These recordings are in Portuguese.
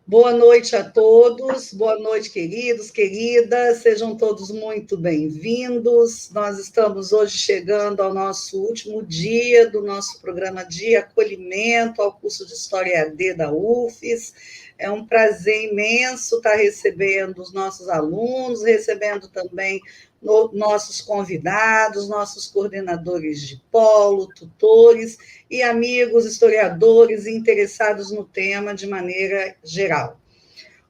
Boa noite a todos, boa noite, queridos, queridas, sejam todos muito bem-vindos. Nós estamos hoje chegando ao nosso último dia do nosso programa de acolhimento ao curso de História EAD da UFES. É um prazer imenso estar recebendo os nossos alunos, recebendo também nossos convidados, nossos coordenadores de polo, tutores e amigos historiadores interessados no tema de maneira geral.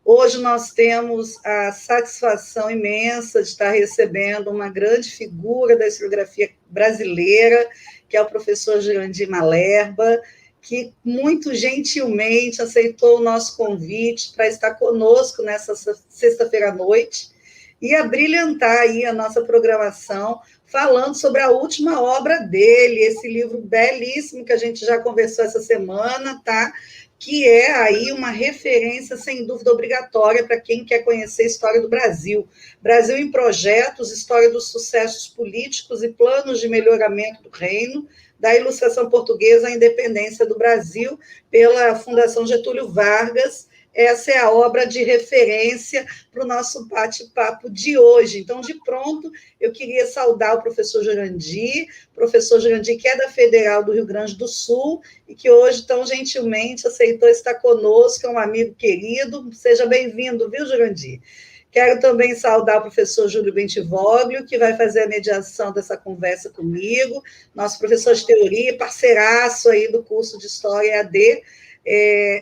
Hoje nós temos a satisfação imensa de estar recebendo uma grande figura da historiografia brasileira, que é o professor Jurandir Malerba, que muito gentilmente aceitou o nosso convite para estar conosco nessa sexta-feira à noite e abrilhantar aí a nossa programação, falando sobre a última obra dele, esse livro belíssimo que a gente já conversou essa semana, tá? Que é aí uma referência, sem dúvida, obrigatória para quem quer conhecer a história do Brasil. Brasil em Projetos, História dos Sucessos Políticos e Planos de Melhoramento do Reino, da Ilustração Portuguesa à Independência do Brasil, pela Fundação Getúlio Vargas. Essa é a obra de referência para o nosso bate-papo de hoje. Então, de pronto, eu queria saudar o professor Jurandir, que é da Federal do Rio Grande do Sul, e que hoje, tão gentilmente, aceitou estar conosco, é um amigo querido. Seja bem-vindo, viu, Jurandir? Quero também saudar o professor Júlio Bentivoglio, que vai fazer a mediação dessa conversa comigo, nosso professor de teoria, parceiraço aí do curso de História EAD.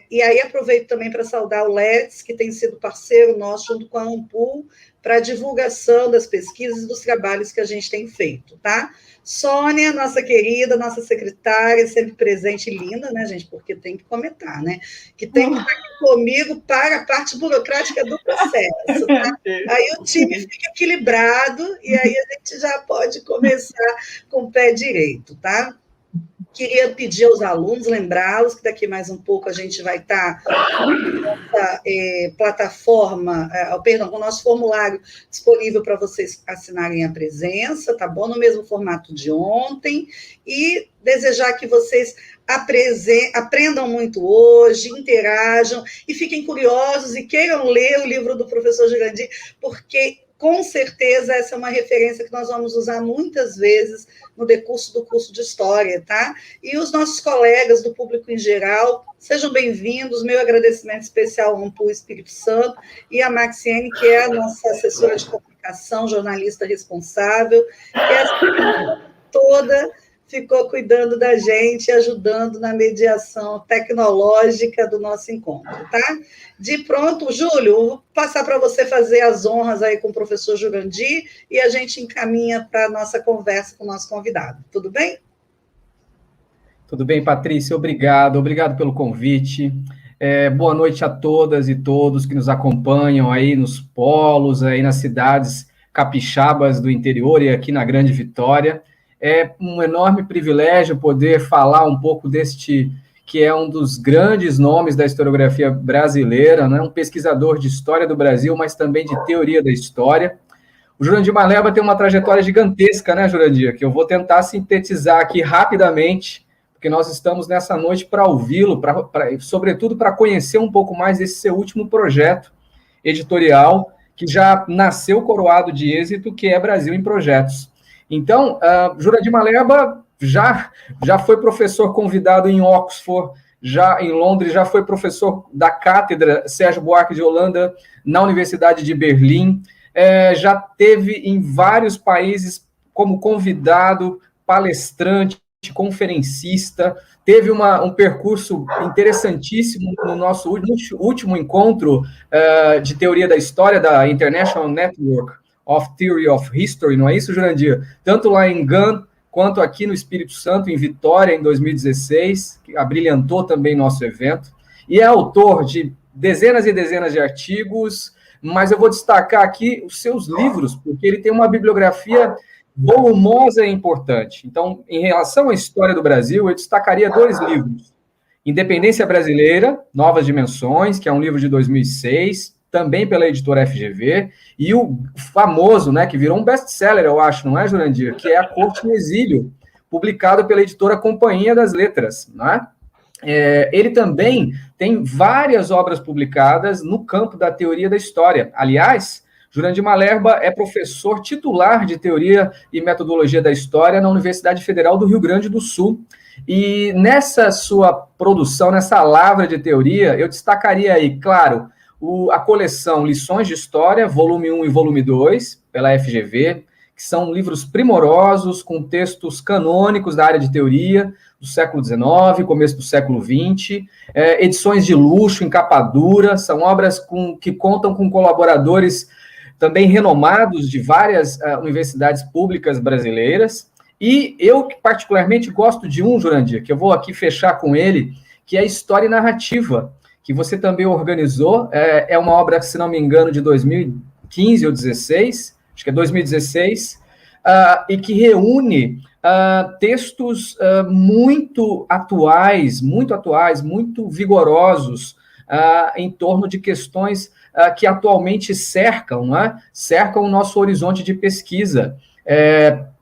E aí aproveito também para saudar o Ledes, que tem sido parceiro nosso, junto com a Ampul, para a divulgação das pesquisas e dos trabalhos que a gente tem feito, tá? Sônia, nossa querida, nossa secretária, sempre presente e linda, né, gente? Porque tem que comentar, né? Que tem que estar aqui comigo para a parte burocrática do processo, tá? Aí o time fica equilibrado e aí a gente já pode começar com o pé direito, tá? Queria pedir aos alunos, lembrá-los que daqui mais um pouco a gente vai estar nossa plataforma, com o nosso formulário disponível para vocês assinarem a presença, tá bom? No mesmo formato de ontem, e desejar que vocês aprendam muito hoje, interajam e fiquem curiosos e queiram ler o livro do professor Jurandir, porque com certeza essa é uma referência que nós vamos usar muitas vezes no decurso do curso de História, tá? E os nossos colegas do público em geral, sejam bem-vindos, meu agradecimento especial ao Ampul Espírito Santo e a Maxiene, que é a nossa assessora de comunicação, jornalista responsável, que essa toda ficou cuidando da gente, ajudando na mediação tecnológica do nosso encontro, tá? De pronto, Júlio, vou passar para você fazer as honras aí com o professor Jurandir e a gente encaminha para a nossa conversa com o nosso convidado. Tudo bem? Tudo bem, Patrícia, obrigado pelo convite. Boa noite a todas e todos que nos acompanham aí nos polos, aí nas cidades capixabas do interior e aqui na Grande Vitória. É um enorme privilégio poder falar um pouco deste que é um dos grandes nomes da historiografia brasileira, né? Um pesquisador de história do Brasil, mas também de teoria da história. O Jurandir Malerba tem uma trajetória gigantesca, né, Jurandir? Que eu vou tentar sintetizar aqui rapidamente, porque nós estamos nessa noite para ouvi-lo, sobretudo para conhecer um pouco mais desse seu último projeto editorial, que já nasceu coroado de êxito, que é Brasil em Projetos. Então, Jurandir Malerba já foi professor convidado em Oxford, já em Londres, já foi professor da cátedra Sérgio Buarque de Holanda na Universidade de Berlim, já teve em vários países como convidado, palestrante, conferencista, teve um percurso interessantíssimo no nosso último encontro de teoria da história da International Network of Theory of History, não é isso, Jurandir? Tanto lá em Gand, quanto aqui no Espírito Santo, em Vitória, em 2016, que abrilhantou também nosso evento, e é autor de dezenas e dezenas de artigos, mas eu vou destacar aqui os seus livros, porque ele tem uma bibliografia volumosa e importante. Então, em relação à história do Brasil, eu destacaria 2 livros. Independência Brasileira, Novas Dimensões, que é um livro de 2006, também pela editora FGV, e o famoso, né, que virou um best-seller, eu acho, não é, Jurandir? Que é A Corte no Exílio, publicado pela editora Companhia das Letras, né? Ele também tem várias obras publicadas no campo da teoria da história. Aliás, Jurandir Malerba é professor titular de Teoria e Metodologia da História na Universidade Federal do Rio Grande do Sul. E nessa sua produção, nessa lavra de teoria, eu destacaria aí, claro, a coleção Lições de História, volume 1 e volume 2, pela FGV, que são livros primorosos, com textos canônicos da área de teoria, do século XIX, começo do século XX, edições de luxo, em capa dura, são obras que contam com colaboradores também renomados de várias universidades públicas brasileiras, e eu particularmente gosto de Jurandir, que eu vou aqui fechar com ele, que é História e Narrativa, que você também organizou, é uma obra, se não me engano, de 2015 ou 2016, acho que é 2016, e que reúne textos muito atuais, muito vigorosos, em torno de questões que atualmente cercam, não é? Cercam o nosso horizonte de pesquisa,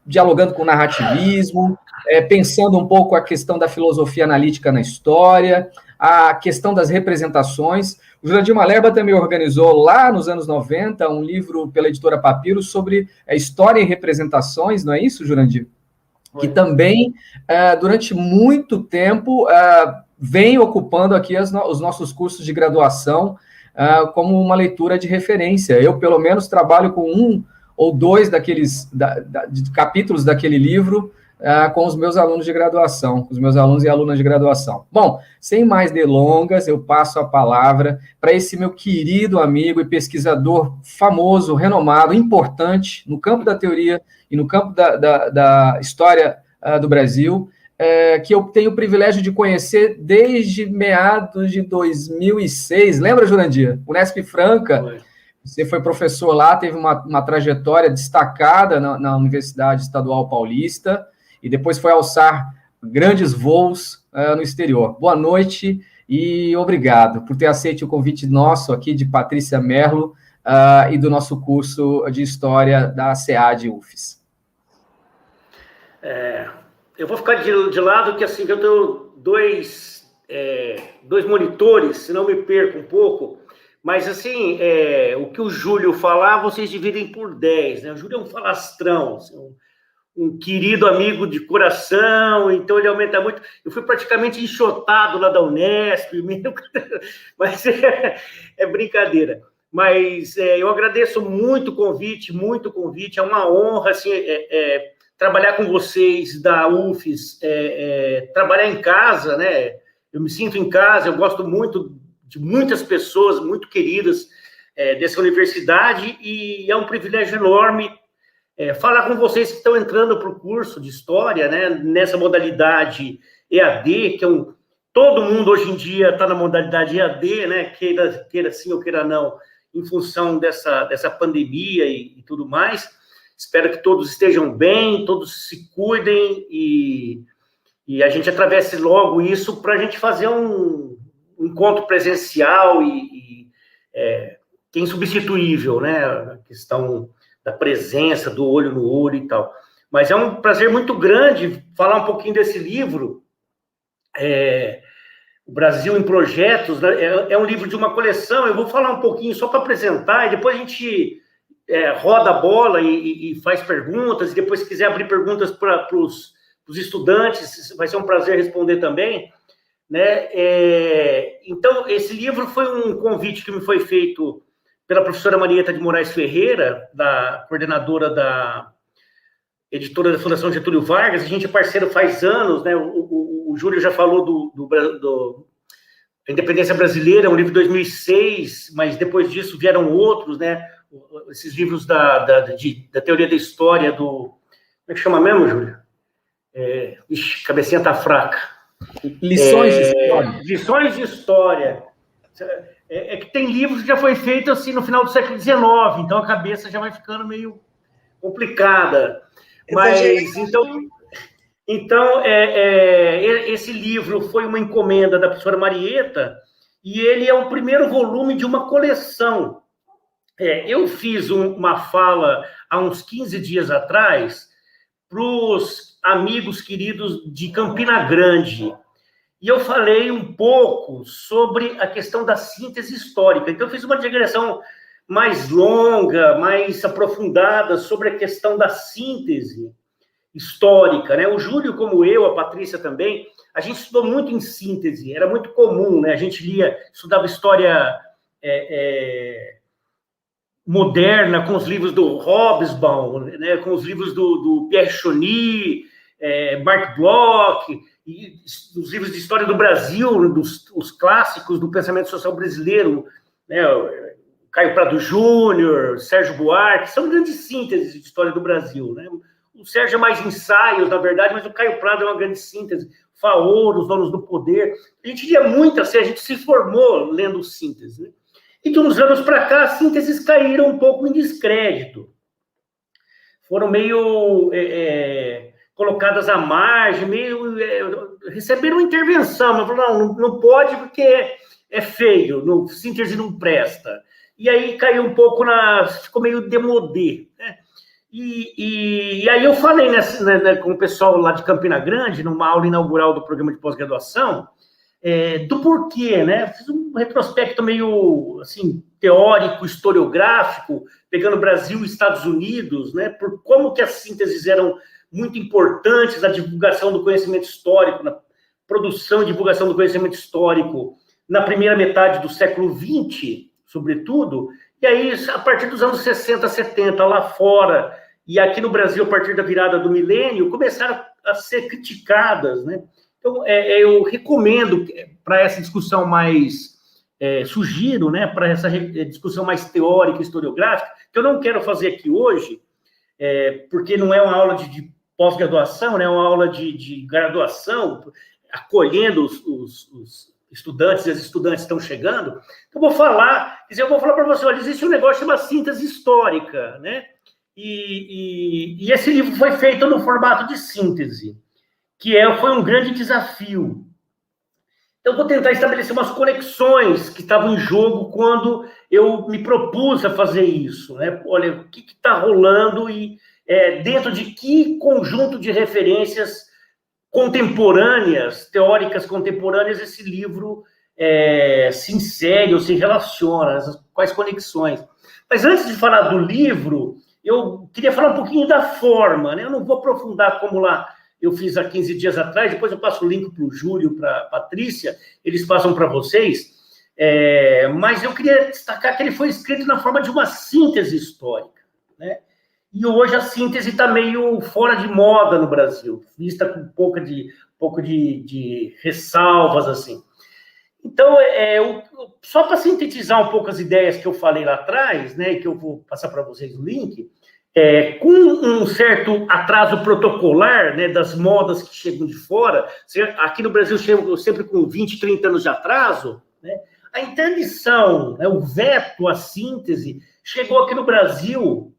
dialogando com o narrativismo, pensando um pouco a questão da filosofia analítica na história, a questão das representações. O Jurandir Malerba também organizou, lá nos anos 90, um livro pela editora Papiro sobre história e representações, não é isso, Jurandir? Que também, durante muito tempo, vem ocupando aqui os nossos cursos de graduação como uma leitura de referência. Eu, pelo menos, trabalho com um ou dois daqueles de capítulos daquele livro com os meus alunos de graduação, com os meus alunos e alunas de graduação. Bom, sem mais delongas, eu passo a palavra para esse meu querido amigo e pesquisador famoso, renomado, importante no campo da teoria e no campo da história do Brasil, que eu tenho o privilégio de conhecer desde meados de 2006. Lembra, Jurandir? Unesp Franca. Você foi professor lá, teve uma trajetória destacada na Universidade Estadual Paulista e depois foi alçar grandes voos no exterior. Boa noite e obrigado por ter aceito o convite nosso aqui de Patrícia Merlo e do nosso curso de História da SEAD UFES. Eu vou ficar de lado, que assim, eu tenho dois monitores, senão me perco um pouco. Mas, assim, o que o Júlio falar, vocês dividem por 10, né? O Júlio é um falastrão, assim, um querido amigo de coração, então ele aumenta muito. Eu fui praticamente enxotado lá da Unesp, mas é brincadeira. Mas eu agradeço muito o convite, é uma honra, assim, trabalhar com vocês da UFES, trabalhar em casa, né? Eu me sinto em casa, eu gosto muito de muitas pessoas muito queridas dessa universidade, e é um privilégio enorme falar com vocês que estão entrando para o curso de História, né, nessa modalidade EAD, que todo mundo hoje em dia está na modalidade EAD, né, queira sim ou queira não, em função dessa pandemia e tudo mais. Espero que todos estejam bem, todos se cuidem e a gente atravesse logo isso para a gente fazer um encontro presencial que é insubstituível, né? A questão da presença, do olho no olho e tal. Mas é um prazer muito grande falar um pouquinho desse livro, O Brasil em Projetos, né? É um livro de uma coleção. Eu vou falar um pouquinho só para apresentar, e depois a gente roda a bola e faz perguntas, e depois, se quiser abrir perguntas para os estudantes, vai ser um prazer responder também. Né? Então, esse livro foi um convite que me foi feito pela professora Marieta de Moraes Ferreira, da coordenadora da editora da Fundação Getúlio Vargas. A gente é parceiro faz anos, né? O Júlio já falou do Independência Brasileira, um livro de 2006, mas depois disso vieram outros, né? Esses livros da teoria da história Como é que chama mesmo, Júlio? Cabecinha tá fraca. Lições de História. Lições de História. Que tem livros que já foi feito assim no final do século XIX, então a cabeça já vai ficando meio complicada. Mas, então esse livro foi uma encomenda da professora Marieta, e ele é o primeiro volume de uma coleção. Eu fiz uma fala há uns 15 dias atrás para os amigos queridos de Campina Grande. e eu falei um pouco sobre a questão da síntese histórica. Então, eu fiz uma digressão mais longa, mais aprofundada sobre a questão da síntese histórica, né? O Júlio, como eu, a Patrícia também, a gente estudou muito em síntese, era muito comum, né? A gente estudava história moderna com os livros do Hobsbawm, né? Com os livros do Pierre Chauny, Marc Bloch, e os livros de história do Brasil, os clássicos do pensamento social brasileiro, né? Caio Prado Júnior, Sérgio Buarque, são grandes sínteses de história do Brasil, né? O Sérgio é mais ensaios, na verdade, mas o Caio Prado é uma grande síntese. Faor, Os Donos do Poder. A gente lia muito assim, a gente se formou lendo síntese, né? E de uns anos para cá, as sínteses caíram um pouco em descrédito. Foram meio colocadas à margem, receberam intervenção, mas falaram, não pode porque é feio, síntese não presta. E aí caiu um pouco ficou meio demodê, né? E aí eu falei com o pessoal lá de Campina Grande, numa aula inaugural do programa de pós-graduação, do porquê, né? Fiz um retrospecto meio, assim, teórico, historiográfico, pegando Brasil e Estados Unidos, né? Por como que as sínteses eram muito importantes na divulgação do conhecimento histórico, na produção e divulgação do conhecimento histórico na primeira metade do século XX, sobretudo, e aí, a partir dos anos 60, 70, lá fora, e aqui no Brasil, a partir da virada do milênio, começaram a ser criticadas, né? Então, eu recomendo para essa discussão mais, sugiro, né, para essa discussão mais teórica, historiográfica, que eu não quero fazer aqui hoje, porque não é uma aula de pós-graduação, né, é uma aula de graduação, acolhendo os estudantes e as estudantes estão chegando. Então, eu vou falar para você, olha, existe um negócio chamado síntese histórica, né? E esse livro foi feito no formato de síntese, foi um grande desafio. Então, eu vou tentar estabelecer umas conexões que estavam em jogo quando eu me propus a fazer isso, né? Olha, o que está rolando e dentro de que conjunto de referências contemporâneas, teóricas contemporâneas, esse livro se insere ou se relaciona, quais conexões. Mas antes de falar do livro, eu queria falar um pouquinho da forma, né? Eu não vou aprofundar como lá eu fiz há 15 dias atrás, depois eu passo o link para o Júlio, para a Patrícia, eles passam para vocês, mas eu queria destacar que ele foi escrito na forma de uma síntese histórica, né? E hoje a síntese está meio fora de moda no Brasil, vista com um pouco de ressalvas, assim. Então, só para sintetizar um pouco as ideias que eu falei lá atrás, né, que eu vou passar para vocês o link, com um certo atraso protocolar, né, das modas que chegam de fora, aqui no Brasil chegam sempre com 20, 30 anos de atraso, né, a interdição, né, o veto à síntese, chegou aqui no Brasil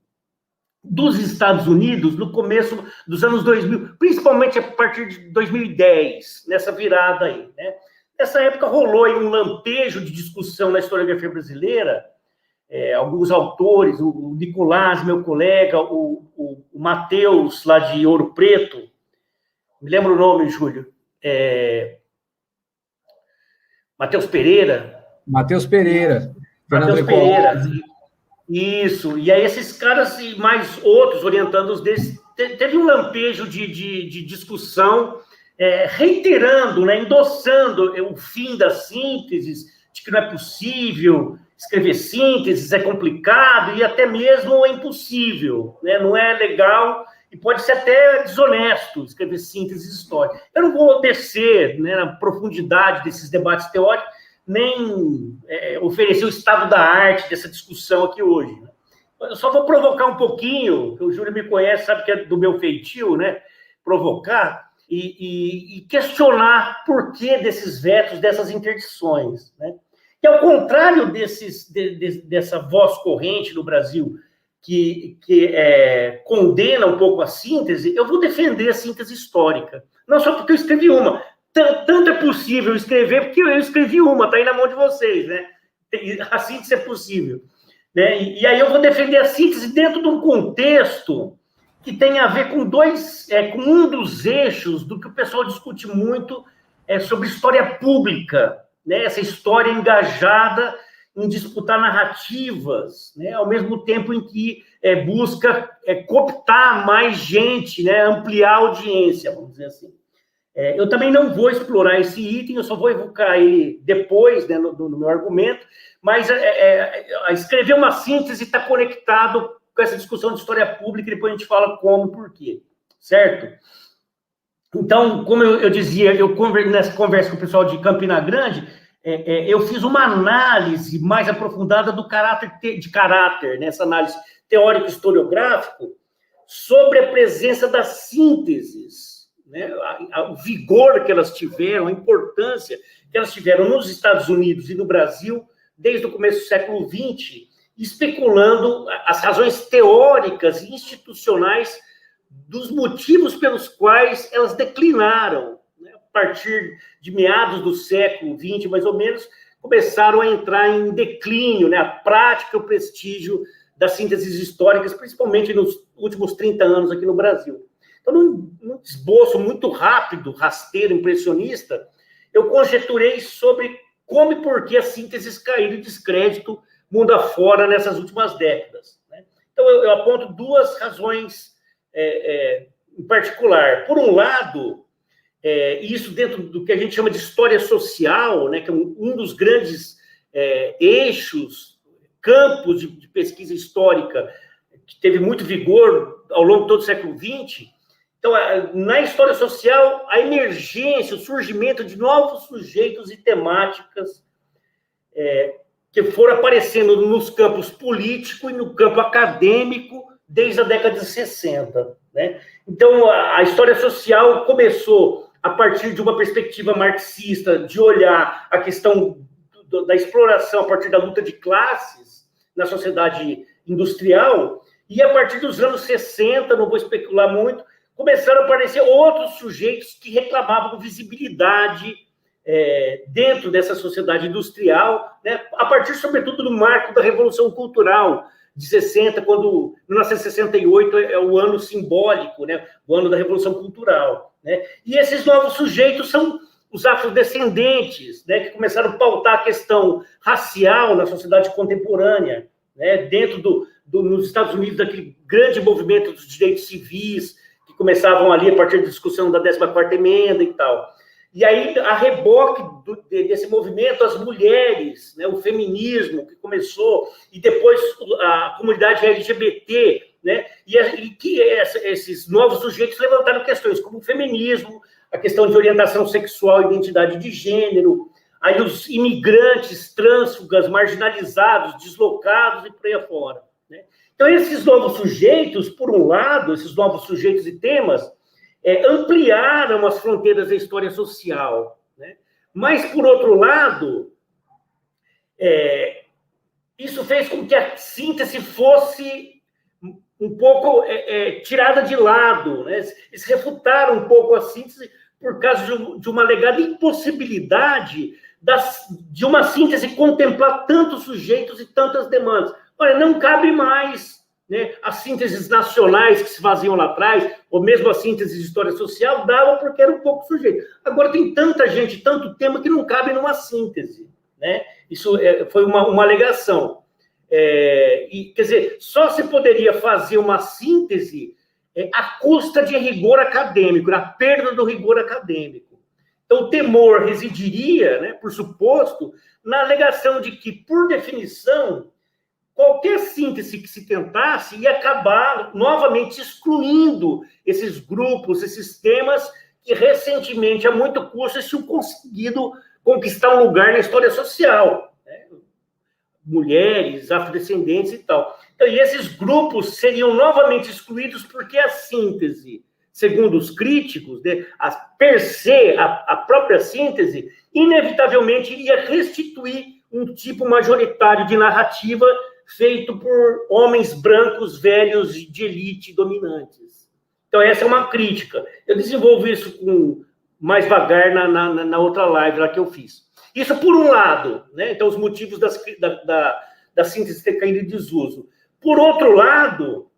dos Estados Unidos no começo dos anos 2000, principalmente a partir de 2010, nessa virada aí, né? Nessa época rolou aí um lampejo de discussão na historiografia brasileira, alguns autores, o Nicolás, meu colega, o Matheus, lá de Ouro Preto, me lembra o nome, Júlio? Matheus Pereira. Matheus Pereira. Isso, e aí esses caras e mais outros orientando os deles, teve um lampejo de discussão, reiterando, né, endossando o fim das sínteses, de que não é possível escrever sínteses, é complicado e até mesmo é impossível, né, não é legal e pode ser até desonesto escrever sínteses históricas. Eu não vou descer, né, na profundidade desses debates teóricos, nem oferecer o estado da arte dessa discussão aqui hoje, né? Eu só vou provocar um pouquinho, que o Júlio me conhece, sabe que é do meu feitio, né? Provocar e questionar por que desses vetos, dessas interdições, né? E ao contrário dessa voz corrente no Brasil, que condena um pouco a síntese, eu vou defender a síntese histórica. Não só porque eu escrevi uma. Tanto é possível escrever, porque eu escrevi uma, está aí na mão de vocês, né? A síntese é possível, né? E aí eu vou defender a síntese dentro de um contexto que tem a ver com um dos eixos do que o pessoal discute muito sobre história pública, né? Essa história engajada em disputar narrativas, né? Ao mesmo tempo em que busca cooptar mais gente, né? Ampliar a audiência, vamos dizer assim. Eu também não vou explorar esse item, eu só vou evocar ele depois, né, no meu argumento, mas escrever uma síntese está conectado com essa discussão de história pública, e depois a gente fala como e por quê, certo? Então, como eu dizia, nessa conversa com o pessoal de Campina Grande, eu fiz uma análise mais aprofundada do caráter, nessa análise teórico-historiográfico, sobre a presença das sínteses, né? O vigor que elas tiveram, a importância que elas tiveram nos Estados Unidos e no Brasil, desde o começo do século XX, especulando as razões teóricas e institucionais dos motivos pelos quais elas declinaram, né? A partir de meados do século XX, mais ou menos, começaram a entrar em declínio, né? A prática e o prestígio das sínteses históricas, principalmente nos últimos 30 anos aqui no Brasil. Então, num esboço muito rápido, rasteiro, impressionista, eu conjeturei sobre como e por que as sínteses caíram em descrédito mundo afora nessas últimas décadas, né? Então, eu aponto duas razões em particular. Por um lado, isso dentro do que a gente chama de história social, né, que é um dos grandes eixos, campos de pesquisa histórica, que teve muito vigor ao longo de todo o século XX. Então, na história social, a emergência, o surgimento de novos sujeitos e temáticas que foram aparecendo nos campos político e no campo acadêmico desde a década de 60, né? Então, a história social começou a partir de uma perspectiva marxista, de olhar a questão da exploração a partir da luta de classes na sociedade industrial, e a partir dos anos 60, não vou especular muito, começaram a aparecer outros sujeitos que reclamavam visibilidade dentro dessa sociedade industrial, né? A partir, sobretudo, do marco da Revolução Cultural de 60, quando 1968 é o ano simbólico, né? O ano da Revolução Cultural, né? E esses novos sujeitos são os afrodescendentes, né? Que começaram a pautar a questão racial na sociedade contemporânea, né? Dentro nos Estados Unidos, daquele grande movimento dos direitos civis, que começavam ali a partir da discussão da 14ª emenda e tal. E aí, a reboque desse movimento, as mulheres, né, o feminismo que começou, e depois a comunidade LGBT, né, e que esses novos sujeitos levantaram questões como o feminismo, a questão de orientação sexual e identidade de gênero, aí os imigrantes, trânsfugas, marginalizados, deslocados e por aí afora, né? Então, esses novos sujeitos, por um lado, esses novos sujeitos e temas, ampliaram as fronteiras da história social, né? Mas, por outro lado, isso fez com que a síntese fosse um pouco tirada de lado, né? Eles refutaram um pouco a síntese por causa de uma alegada impossibilidade de uma síntese contemplar tantos sujeitos e tantas demandas. Olha, não cabe mais, né? As sínteses nacionais que se faziam lá atrás, ou mesmo a síntese de história social, dava porque era um pouco sujeito. Agora tem tanta gente, tanto tema, que não cabe numa síntese, né? Isso foi uma alegação. E, quer dizer, só se poderia fazer uma síntese à custa de rigor acadêmico, da perda do rigor acadêmico. Então, o temor residiria, né, por suposto, na alegação de que, por definição, qualquer síntese que se tentasse ia acabar novamente excluindo esses grupos, esses temas que recentemente, a muito custo, tinham conseguido conquistar um lugar na história social, né? Mulheres, afrodescendentes e tal. Então, e esses grupos seriam novamente excluídos porque a síntese, segundo os críticos, né, per se, a própria síntese, inevitavelmente iria restituir um tipo majoritário de narrativa feito por homens brancos, velhos, de elite dominantes. Então, essa é uma crítica. Eu desenvolvo isso mais vagar na outra live lá que eu fiz. Isso por um lado, né? Então, os motivos da síntese ter caído em desuso. Por outro lado,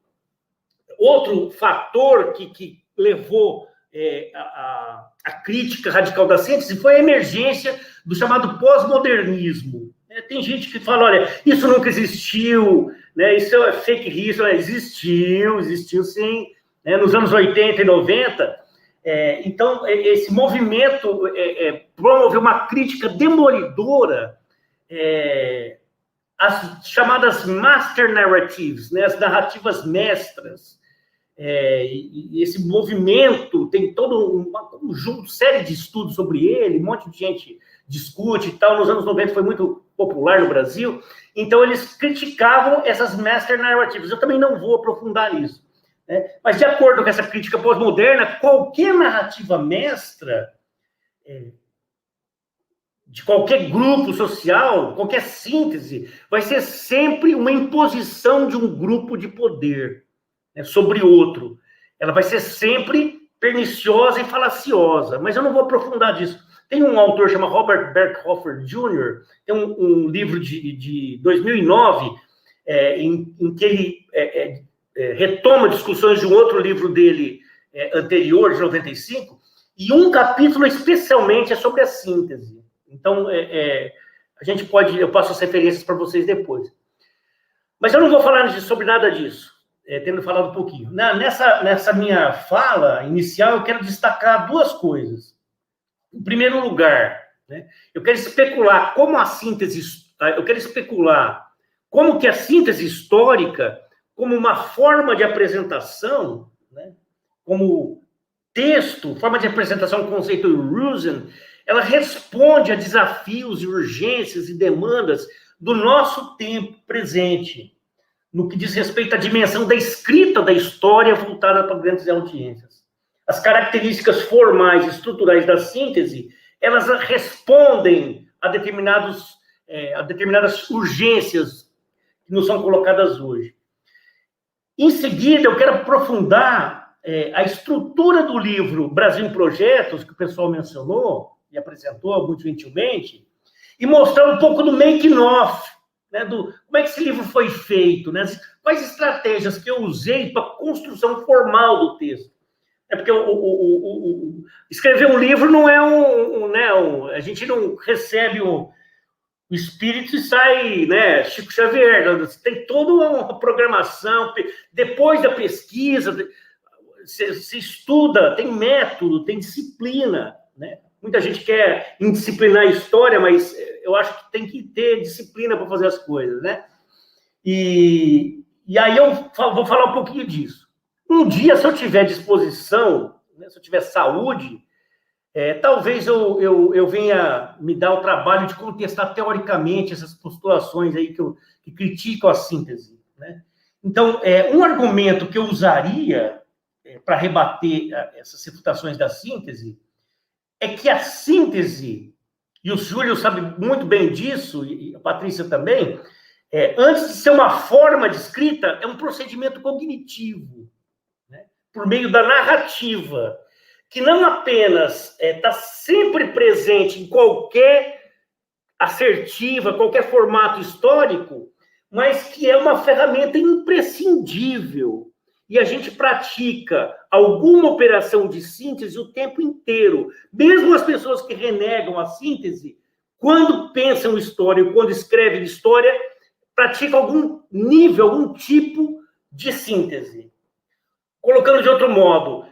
outro fator que levou a crítica radical da síntese foi a emergência do chamado pós-modernismo. Tem gente que fala, olha, isso nunca existiu, né? Isso é fake history. Existiu sim, né? Nos anos 80 e 90. Então, esse movimento promoveu uma crítica demolidora às chamadas master narratives, né? As narrativas mestras. E esse movimento tem todo uma série de estudos sobre ele, um monte de gente discute e tal. Nos anos 90 foi muito popular no Brasil, então eles criticavam essas master narratives. Eu também não vou aprofundar nisso, né? Mas de acordo com essa crítica pós-moderna, qualquer narrativa mestra de qualquer grupo social, qualquer síntese, vai ser sempre uma imposição de um grupo de poder, né, sobre outro. Ela vai ser sempre perniciosa e falaciosa, mas eu não vou aprofundar disso. Tem um autor chamado Robert Berkhofer Jr., tem um livro de 2009, em que ele retoma discussões de um outro livro dele anterior, de 95, e um capítulo especialmente é sobre a síntese. Então, eu passo as referências para vocês depois. Mas eu não vou falar sobre nada disso, tendo falado um pouquinho. Nessa minha fala inicial, eu quero destacar duas coisas. Em primeiro lugar, né, eu quero especular como que a síntese histórica, como uma forma de apresentação, né, como texto, forma de apresentação, conceito Rosen, ela responde a desafios e urgências e demandas do nosso tempo presente, no que diz respeito à dimensão da escrita da história voltada para grandes audiências. As características formais e estruturais da síntese, elas respondem a determinadas urgências que nos são colocadas hoje. Em seguida, eu quero aprofundar a estrutura do livro Brasil em Projetos, que o pessoal mencionou e apresentou muito gentilmente, e mostrar um pouco do making-of, né, como é que esse livro foi feito, né, quais estratégias que eu usei para a construção formal do texto. Porque escrever um livro não é a gente não recebe o espírito e sai, né, Chico Xavier, tem toda uma programação, depois da pesquisa, se estuda, tem método, tem disciplina, né? Muita gente quer indisciplinar a história, mas eu acho que tem que ter disciplina para fazer as coisas, né? E aí eu vou falar um pouquinho disso. Um dia, se eu tiver disposição, né, se eu tiver saúde, talvez eu venha me dar o trabalho de contestar teoricamente essas postulações aí que criticam a síntese, né? Então, um argumento que eu usaria para rebater essas refutações da síntese é que a síntese, e o Júlio sabe muito bem disso, e a Patrícia também, antes de ser uma forma de escrita, é um procedimento cognitivo, né, por meio da narrativa, que não apenas está sempre presente em qualquer assertiva, qualquer formato histórico, mas que é uma ferramenta imprescindível. E a gente pratica alguma operação de síntese o tempo inteiro. Mesmo as pessoas que renegam a síntese, quando pensam história, quando escrevem história, praticam algum nível, algum tipo de síntese. Colocando de outro modo,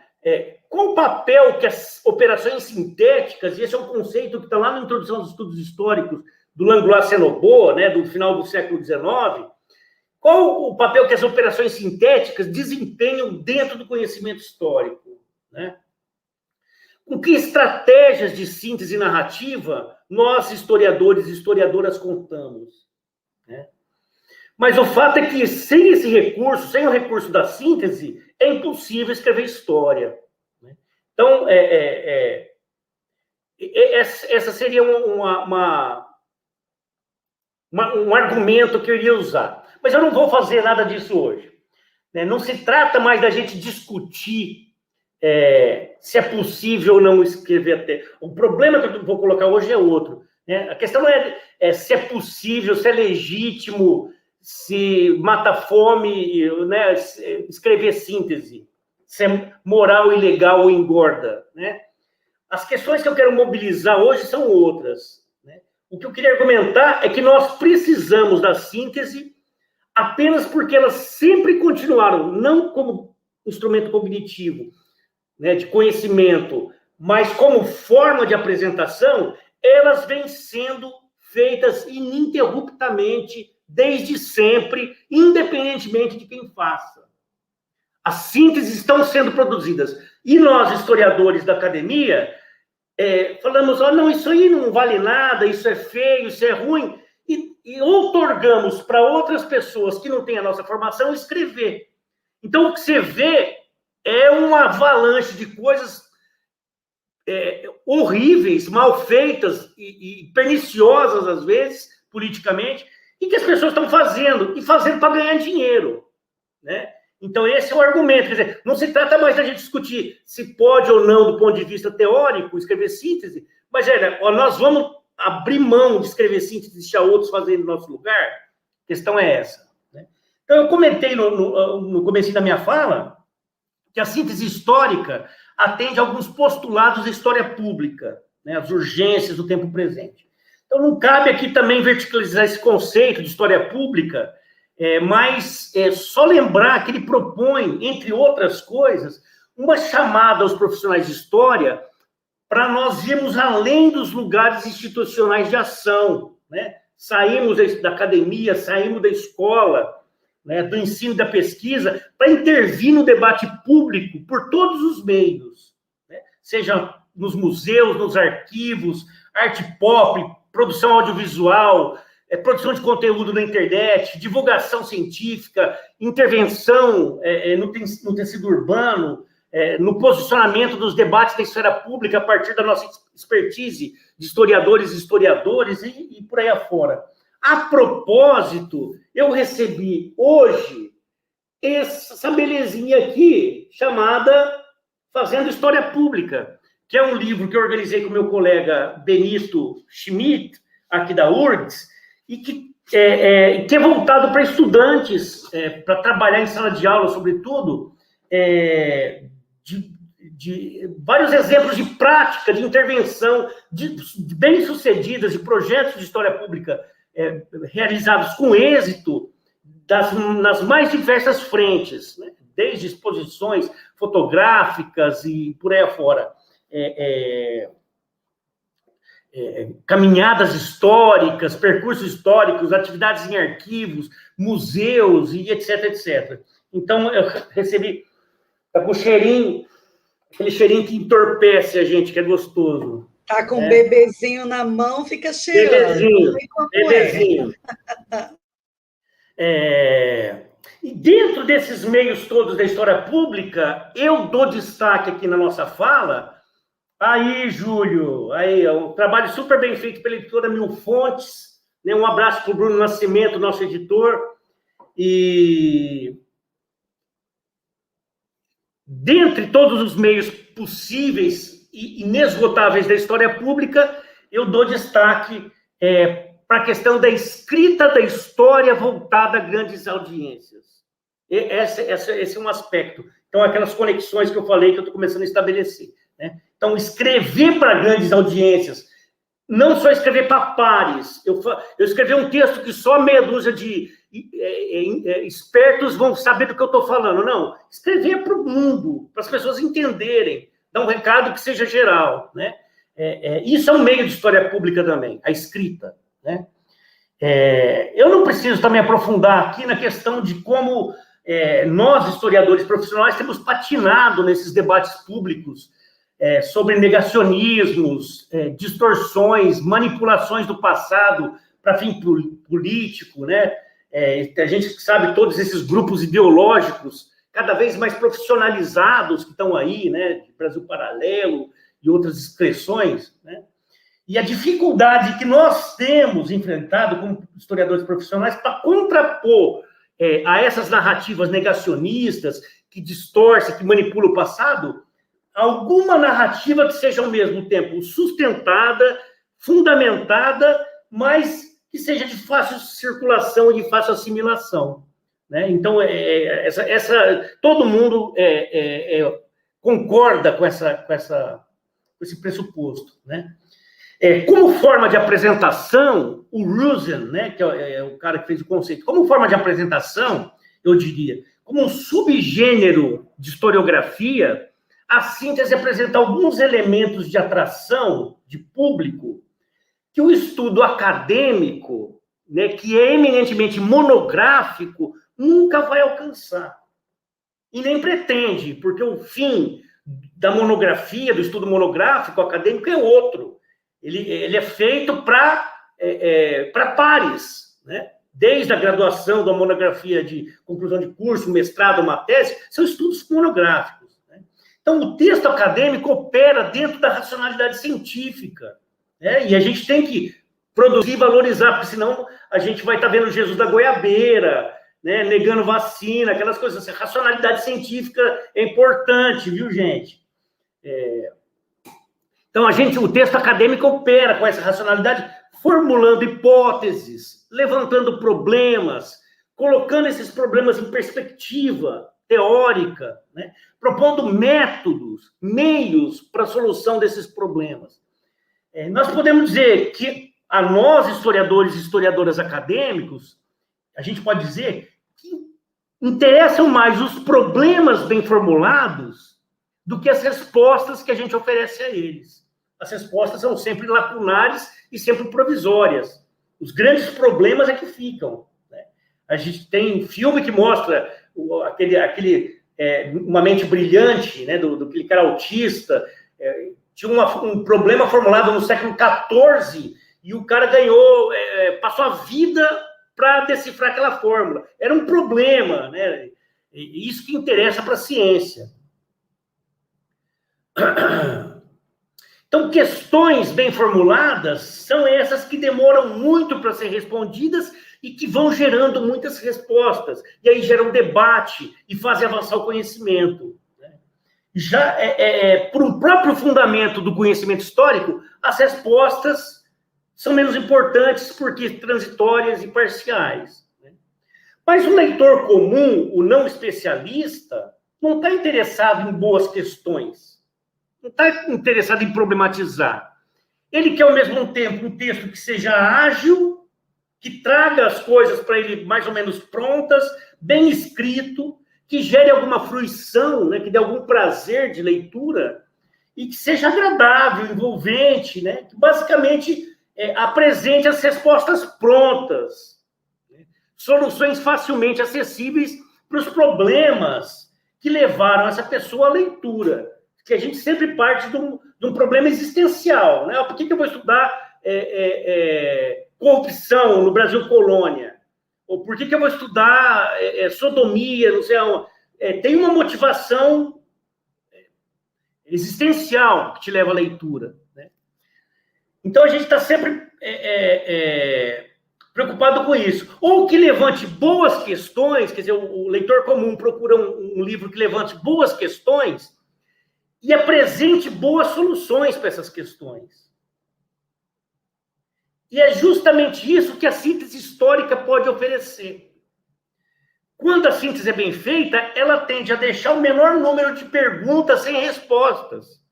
qual o papel que as operações sintéticas, e esse é um conceito que está lá na introdução dos estudos históricos do Langlois-Sénobo, né, do final do século XIX, qual o papel que as operações sintéticas desempenham dentro do conhecimento histórico, né? Com que estratégias de síntese narrativa nós, historiadores e historiadoras, contamos, né? Mas o fato é que, sem esse recurso, sem o recurso da síntese, é impossível escrever história, né? Então, essa seria um argumento que eu iria usar. Mas eu não vou fazer nada disso hoje, né? Não se trata mais da gente discutir se é possível ou não escrever até. O problema que eu vou colocar hoje é outro, né? A questão não é se é possível, se é legítimo, se mata a fome, né, escrever síntese. se é moral e legal ou engorda, né? As questões que eu quero mobilizar hoje são outras, né? O que eu queria argumentar é que nós precisamos da síntese apenas porque elas sempre continuaram, não como instrumento cognitivo, né, de conhecimento, mas como forma de apresentação, elas vêm sendo feitas ininterruptamente, desde sempre, independentemente de quem faça. As sínteses estão sendo produzidas. E nós, historiadores da academia, falamos, não, isso aí não vale nada, isso é feio, isso é ruim, e outorgamos para outras pessoas que não têm a nossa formação escrever. Então, o que você vê é uma avalanche de coisas horríveis, mal feitas e perniciosas, às vezes, politicamente, e que as pessoas estão fazendo, e fazendo para ganhar dinheiro, né? Então, esse é o argumento. Quer dizer, não se trata mais da gente discutir se pode ou não, do ponto de vista teórico, escrever síntese, mas nós vamos abrir mão de escrever síntese e deixar outros fazerem no nosso lugar? A questão é essa, né? Então, eu comentei no começo da minha fala que a síntese histórica atende a alguns postulados da história pública, né, as urgências do tempo presente. Então, não cabe aqui também verticalizar esse conceito de história pública, mas só lembrar que ele propõe, entre outras coisas, uma chamada aos profissionais de história para nós irmos além dos lugares institucionais de ação, né? Saímos da academia, saímos da escola, né, do ensino e da pesquisa, para intervir no debate público por todos os meios, né? Seja nos museus, nos arquivos, arte pop, produção audiovisual, produção de conteúdo na internet, divulgação científica, intervenção no tecido urbano, no posicionamento dos debates da esfera pública a partir da nossa expertise de historiadores e historiadores e por aí afora. A propósito, eu recebi hoje essa belezinha aqui, chamada Fazendo História Pública, que é um livro que eu organizei com meu colega Benito Schmidt, aqui da URGS, e que é voltado para estudantes, para trabalhar em sala de aula, sobretudo, de vários exemplos de prática, de intervenção, bem-sucedidas, de projetos de história pública realizados com êxito nas mais diversas frentes, né? Desde exposições fotográficas e por aí afora, caminhadas históricas, percursos históricos, atividades em arquivos, museus e etc, etc. Então, eu recebi, tá com cheirinho, aquele cheirinho que entorpece a gente, que é gostoso. Tá com um bebezinho na mão, fica cheirando. Bebezinho. E dentro desses meios todos da história pública, eu dou destaque aqui na nossa fala. Aí, Júlio, um trabalho super bem feito pela editora Mil Fontes, né? Um abraço para o Bruno Nascimento, nosso editor. E dentre todos os meios possíveis e inesgotáveis da história pública, eu dou destaque para a questão da escrita da história voltada a grandes audiências. Esse é um aspecto. Então, aquelas conexões que eu falei, que eu estou começando a estabelecer, né? Então, escrever para grandes audiências, não só escrever para pares. Eu escrevi um texto que só meia dúzia de espertos vão saber do que eu estou falando. Não, escrever para o mundo, para as pessoas entenderem, dar um recado que seja geral, né? Isso é um meio de história pública também, a escrita, né? Eu não preciso também aprofundar aqui na questão de como nós, historiadores profissionais, temos patinado nesses debates públicos sobre negacionismos, distorções, manipulações do passado para fim político, né? A gente sabe todos esses grupos ideológicos cada vez mais profissionalizados que estão aí, né? Brasil Paralelo e outras expressões, né? E a dificuldade que nós temos enfrentado como historiadores profissionais para contrapor a essas narrativas negacionistas que distorcem, que manipulam o passado, alguma narrativa que seja ao mesmo tempo sustentada, fundamentada, mas que seja de fácil circulação e de fácil assimilação, né? Então, todo mundo concorda com esse pressuposto, né? Como forma de apresentação, o Rosen, né, que é o cara que fez o conceito, como forma de apresentação, eu diria, como um subgênero de historiografia, a síntese apresenta alguns elementos de atração de público que o estudo acadêmico, né, que é eminentemente monográfico, nunca vai alcançar. E nem pretende, porque o fim da monografia, do estudo monográfico acadêmico é outro. Ele é feito para pares, né? Desde a graduação da monografia de conclusão de curso, mestrado, uma tese, são estudos monográficos, né? Então, o texto acadêmico opera dentro da racionalidade científica, né? E a gente tem que produzir e valorizar, porque senão a gente vai estar vendo Jesus da goiabeira, né? Negando vacina, aquelas coisas assim. A racionalidade científica é importante, viu, gente? Então, o texto acadêmico opera com essa racionalidade, formulando hipóteses, levantando problemas, colocando esses problemas em perspectiva teórica, né? Propondo métodos, meios para a solução desses problemas. Nós podemos dizer que a nós, historiadores e historiadoras acadêmicos, a gente pode dizer que interessam mais os problemas bem formulados do que as respostas que a gente oferece a eles. As respostas são sempre lacunares e sempre provisórias. Os grandes problemas é que ficam, né? A gente tem filme que mostra uma mente brilhante, né, do aquele cara autista, tinha um problema formulado no século XIV e o cara passou a vida para decifrar aquela fórmula. Era um problema, né? E isso que interessa para a ciência. Então, questões bem formuladas são essas que demoram muito para ser respondidas e que vão gerando muitas respostas. E aí geram debate e fazem avançar o conhecimento, né? Já por um próprio fundamento do conhecimento histórico, as respostas são menos importantes porque transitórias e parciais, né? Mas o leitor comum, o não especialista, não está interessado em boas questões. Não está interessado em problematizar. Ele quer, ao mesmo tempo, um texto que seja ágil, que traga as coisas para ele mais ou menos prontas, bem escrito, que gere alguma fruição, né, que dê algum prazer de leitura, e que seja agradável, envolvente, né, que basicamente apresente as respostas prontas, né, soluções facilmente acessíveis para os problemas que levaram essa pessoa à leitura. Que a gente sempre parte de um problema existencial, né? Por que eu vou estudar corrupção no Brasil colônia? Ou por que eu vou estudar sodomia, não sei aonde? Tem uma motivação existencial que te leva à leitura, né? Então, a gente está sempre preocupado com isso. Ou que levante boas questões, quer dizer, o leitor comum procura um livro que levante boas questões e apresente boas soluções para essas questões. E é justamente isso que a síntese histórica pode oferecer. Quando a síntese é bem feita, ela tende a deixar o menor número de perguntas sem respostas,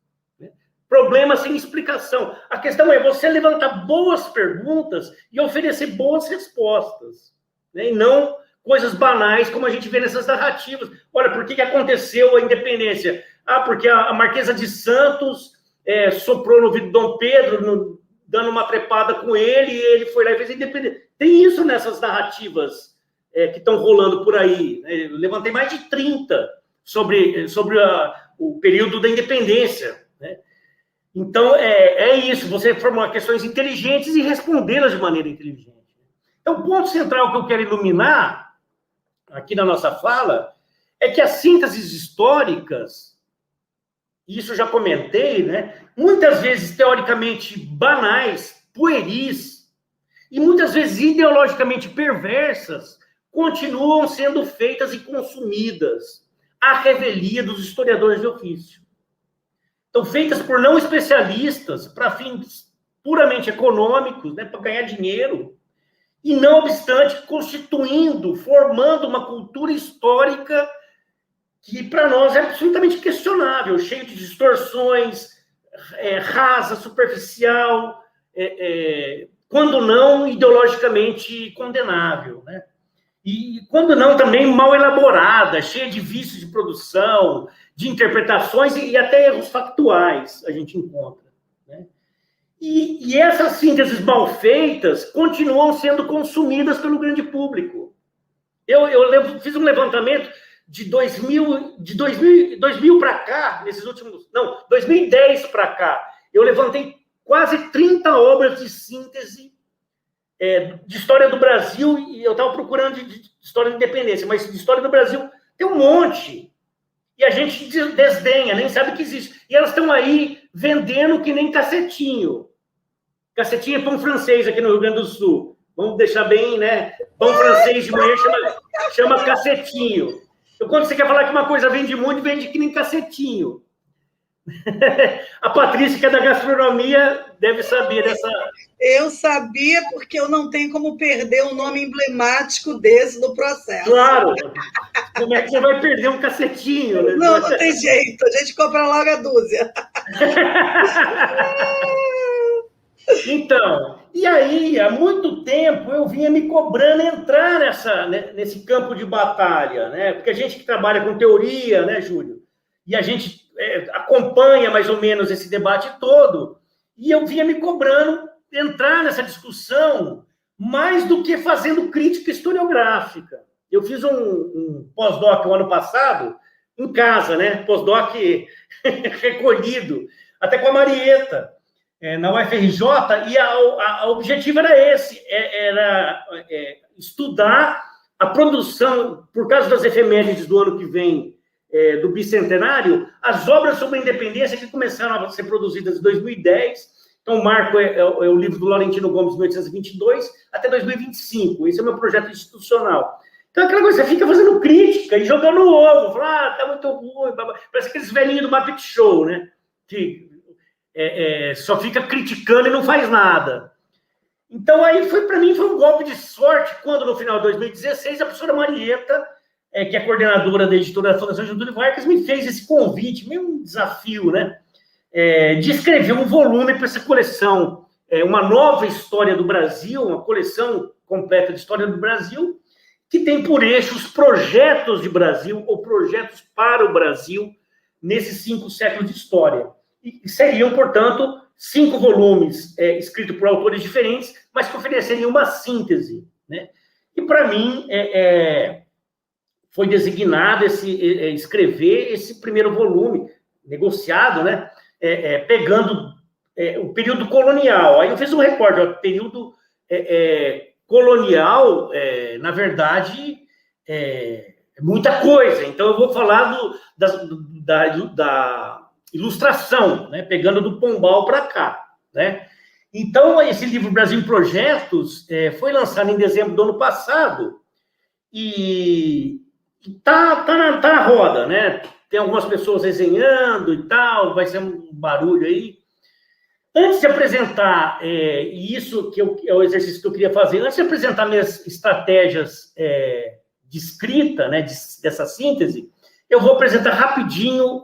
né? Problemas sem explicação. A questão é você levantar boas perguntas e oferecer boas respostas, né? E não coisas banais como a gente vê nessas narrativas. Olha, por que aconteceu a independência? Porque a Marquesa de Santos soprou no ouvido de Dom Pedro, dando uma trepada com ele, e ele foi lá e fez a independência. Tem isso nessas narrativas que estão rolando por aí, né? Eu levantei mais de 30 sobre o período da independência, né? Então, é isso, você formular questões inteligentes e respondê-las de maneira inteligente. Então, o ponto central que eu quero iluminar aqui na nossa fala é que as sínteses históricas, isso eu já comentei, né? Muitas vezes teoricamente banais, pueris, e muitas vezes ideologicamente perversas, continuam sendo feitas e consumidas à revelia dos historiadores de ofício. Então, feitas por não especialistas, para fins puramente econômicos, né, para ganhar dinheiro, e, não obstante, formando uma cultura histórica que, para nós, é absolutamente questionável, cheio de distorções, rasa, superficial, quando não, ideologicamente condenável, né? E, quando não, também mal elaborada, cheia de vícios de produção, de interpretações e até erros factuais a gente encontra, né? E essas sínteses mal feitas continuam sendo consumidas pelo grande público. Eu fiz um levantamento de 2000 para cá, 2010 para cá, eu levantei quase 30 obras de síntese de história do Brasil, e eu estava procurando de história da independência, mas de história do Brasil tem um monte, e a gente desdenha, nem sabe que existe. E elas estão aí vendendo que nem cacetinho. Cacetinho é pão francês aqui no Rio Grande do Sul. Vamos deixar bem, né? Pão francês de manhã chama cacetinho. Então, quando você quer falar que uma coisa vende muito, vende que nem cacetinho. A Patrícia, que é da gastronomia, deve saber dessa... Eu sabia, porque eu não tenho como perder um nome emblemático desse no processo. Claro! Como é que você vai perder um cacetinho? Né? Não tem jeito, a gente compra logo a dúzia. Então, e aí, há muito tempo, eu vinha me cobrando entrar nesse campo de batalha, né? Porque a gente que trabalha com teoria, né, Júlio? E a gente acompanha mais ou menos esse debate todo, e eu vinha me cobrando entrar nessa discussão mais do que fazendo crítica historiográfica. Eu fiz um pós-doc o ano passado, em casa, né? Pós-doc recolhido, até com a Marieta, na UFRJ, e o objetivo era esse, era estudar a produção, por causa das efemérides do ano que vem, do bicentenário, as obras sobre a independência que começaram a ser produzidas em 2010. Então, o marco é o livro do Laurentino Gomes, 1822, até 2025. Esse é o meu projeto institucional. Então, aquela coisa, você fica fazendo crítica e jogando ovo. Fala, tá muito ruim. Parece aqueles velhinhos do Muppet Show, né? Que só fica criticando e não faz nada. Então, aí, para mim, foi um golpe de sorte quando, no final de 2016, a professora Marieta, que é coordenadora da editora da Fundação Getúlio Vargas, me fez esse convite, meio um desafio, né? De escrever um volume para essa coleção, uma nova história do Brasil, uma coleção completa de história do Brasil, que tem por eixo os projetos de Brasil, ou projetos para o Brasil, nesses 5 séculos de história. E seriam, portanto, 5 volumes escritos por autores diferentes, mas que ofereceriam uma síntese, né? E, para mim, foi designado escrever esse primeiro volume, negociado, né? Pegando o período colonial. Aí eu fiz um recorte, o período colonial, na verdade, é muita coisa. Então, eu vou falar da ilustração, né? Pegando do Pombal para cá, né? Então, esse livro Brasil em Projetos foi lançado em dezembro do ano passado e tá na roda, né? Tem algumas pessoas resenhando e tal, vai ser um barulho aí. Antes de apresentar, isso que é o exercício que eu queria fazer, antes de apresentar minhas estratégias de escrita, né, dessa síntese, eu vou apresentar rapidinho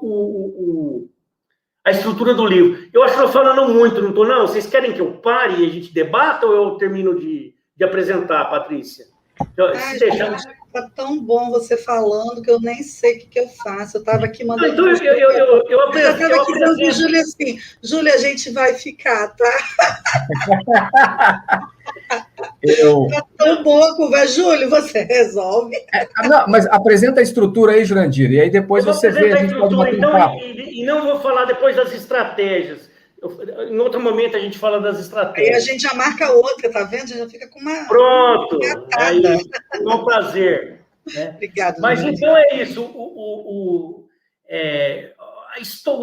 a estrutura do livro. Eu acho que eu estou falando muito, não estou, não? Vocês querem que eu pare e a gente debata ou eu termino de apresentar, Patrícia? Se deixar... Tá tão bom você falando que eu nem sei o que eu faço. Eu estava aqui mandando... Então, eu estava aqui dando Júlia assim, Júlia, a gente vai ficar, tá? Tá tão boa a conversa. Júlio, você resolve. Não, mas apresenta a estrutura aí, Jurandir, e aí depois você vê, a gente pode bater um papo. E não vou falar depois das estratégias. Em outro momento a gente fala das estratégias. Aí a gente já marca outra, tá vendo? Já fica com uma... Pronto! Aí, com um prazer. Né? Obrigada. Mas então é isso. O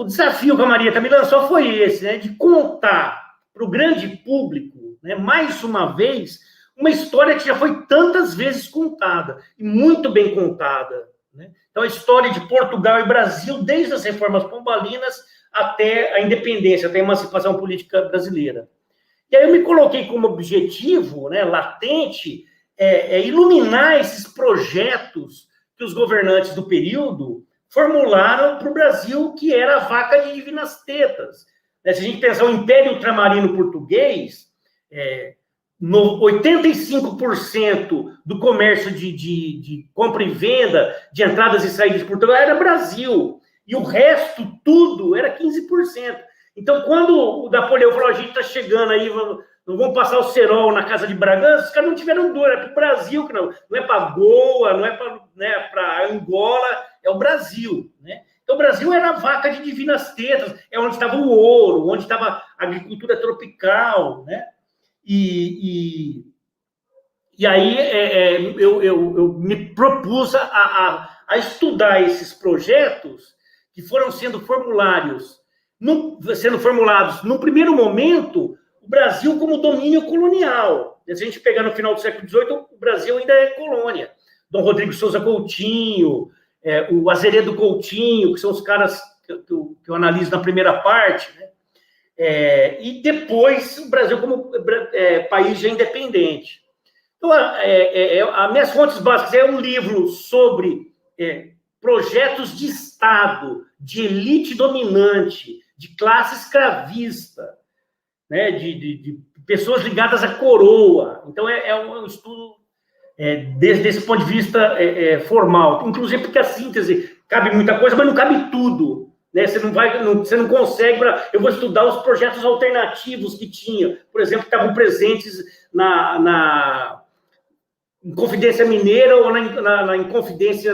desafio que a Marieta me lançou foi esse, né? De contar para o grande público, né, mais uma vez, uma história que já foi tantas vezes contada, e muito bem contada. Né? Então, a história de Portugal e Brasil, desde as reformas pombalinas até a independência, até a emancipação política brasileira. E aí eu me coloquei como objetivo, né, latente, iluminar esses projetos que os governantes do período formularam para o Brasil, que era a vaca de divinas tetas. Se a gente pensar o Império Ultramarino Português, 85% do comércio de compra e venda, de entradas e saídas de Portugal, era Brasil. E o resto, tudo, era 15%. Então, quando o Napoleão falou, a gente está chegando aí, vamos passar o cerol na Casa de Bragança, os caras não tiveram dor, é para o Brasil, que não é para Goa, não é para Angola, é o Brasil, né? Então, o Brasil era a vaca de divinas tetas, é onde estava o ouro, onde estava a agricultura tropical, né? E aí eu me propus a estudar esses projetos que foram sendo formulados num primeiro momento, o Brasil como domínio colonial. Se a gente pegar no final do século XVIII, o Brasil ainda é colônia. Dom Rodrigo Souza Coutinho, o Azeredo Coutinho, que são os caras que eu analiso na primeira parte, né? E depois o Brasil como país já independente. Então, as minhas fontes básicas é um livro sobre projetos de Estado, de elite dominante, de classe escravista, né, de pessoas ligadas à coroa. Então, é um estudo desse ponto de vista formal. Inclusive porque a síntese cabe muita coisa, mas não cabe tudo. Né? Você não consegue... Eu vou estudar os projetos alternativos que tinha. Por exemplo, que estavam presentes na Inconfidência Mineira ou na Inconfidência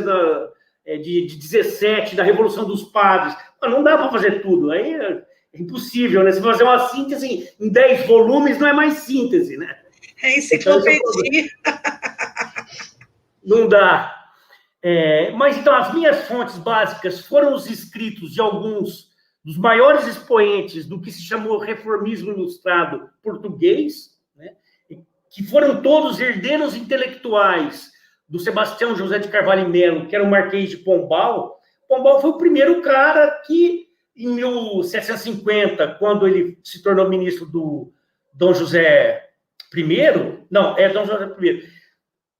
de 17, da Revolução dos Padres. Mas não dá para fazer tudo. Aí é impossível, né? Se fazer uma síntese em 10 volumes, não é mais síntese, né? É enciclopedia. Não dá. Mas, então, as minhas fontes básicas foram os escritos de alguns dos maiores expoentes do que se chamou reformismo ilustrado português, né? Que foram todos herdeiros intelectuais do Sebastião José de Carvalho e Melo, que era o Marquês de Pombal. Pombal foi o primeiro cara que, em 1750, quando ele se tornou ministro do Dom José I, Dom José I,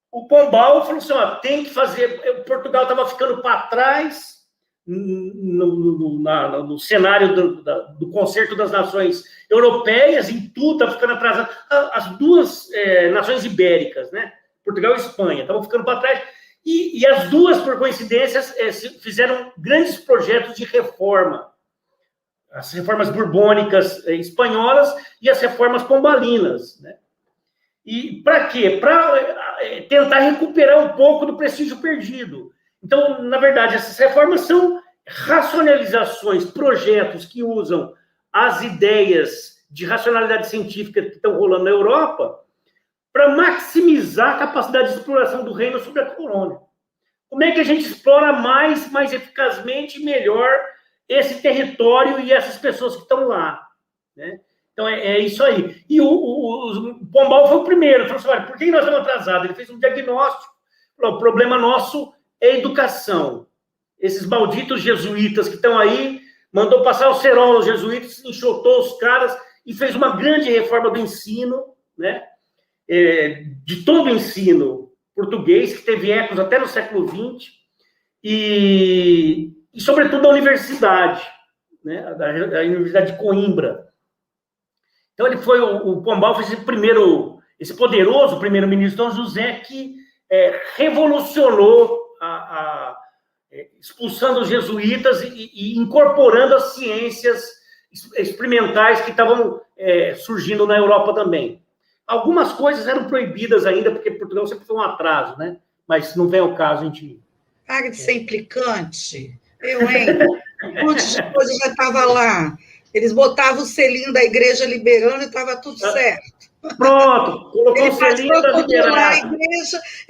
o Pombal falou assim, tem que fazer... Portugal estava ficando para trás no cenário do Concerto das Nações Europeias, em tudo, estava ficando atrasado. As duas nações ibéricas, né? Portugal e Espanha, estavam ficando para trás. E as duas, por coincidência, fizeram grandes projetos de reforma. As reformas borbônicas espanholas e as reformas pombalinas, né? E para quê? Para tentar recuperar um pouco do prestígio perdido. Então, na verdade, essas reformas são racionalizações, projetos que usam as ideias de racionalidade científica que estão rolando na Europa para maximizar a capacidade de exploração do reino sobre a colônia. Como é que a gente explora mais eficazmente e melhor esse território e essas pessoas que estão lá, né? Então, é isso aí. E o Pombal foi o primeiro. Falou assim, olha, por que nós estamos atrasados? Ele fez um diagnóstico. Falou, o problema nosso é a educação. Esses malditos jesuítas que estão aí, mandou passar o cerol aos jesuítas, enxotou os caras e fez uma grande reforma do ensino, né? De todo o ensino português, que teve ecos até no século XX, e sobretudo, da universidade, né? Da Universidade de Coimbra. Então, o Pombal foi esse poderoso primeiro-ministro Dom José que revolucionou expulsando os jesuítas e incorporando as ciências experimentais que estavam surgindo na Europa também. Algumas coisas eram proibidas ainda, porque Portugal sempre foi um atraso, né? Mas não vem ao caso, a gente... Para de ser implicante. Hein? Um monte de coisa já estava lá. Eles botavam o selinho da igreja liberando e estava tudo certo. Pronto, colocou o selinho da liberada.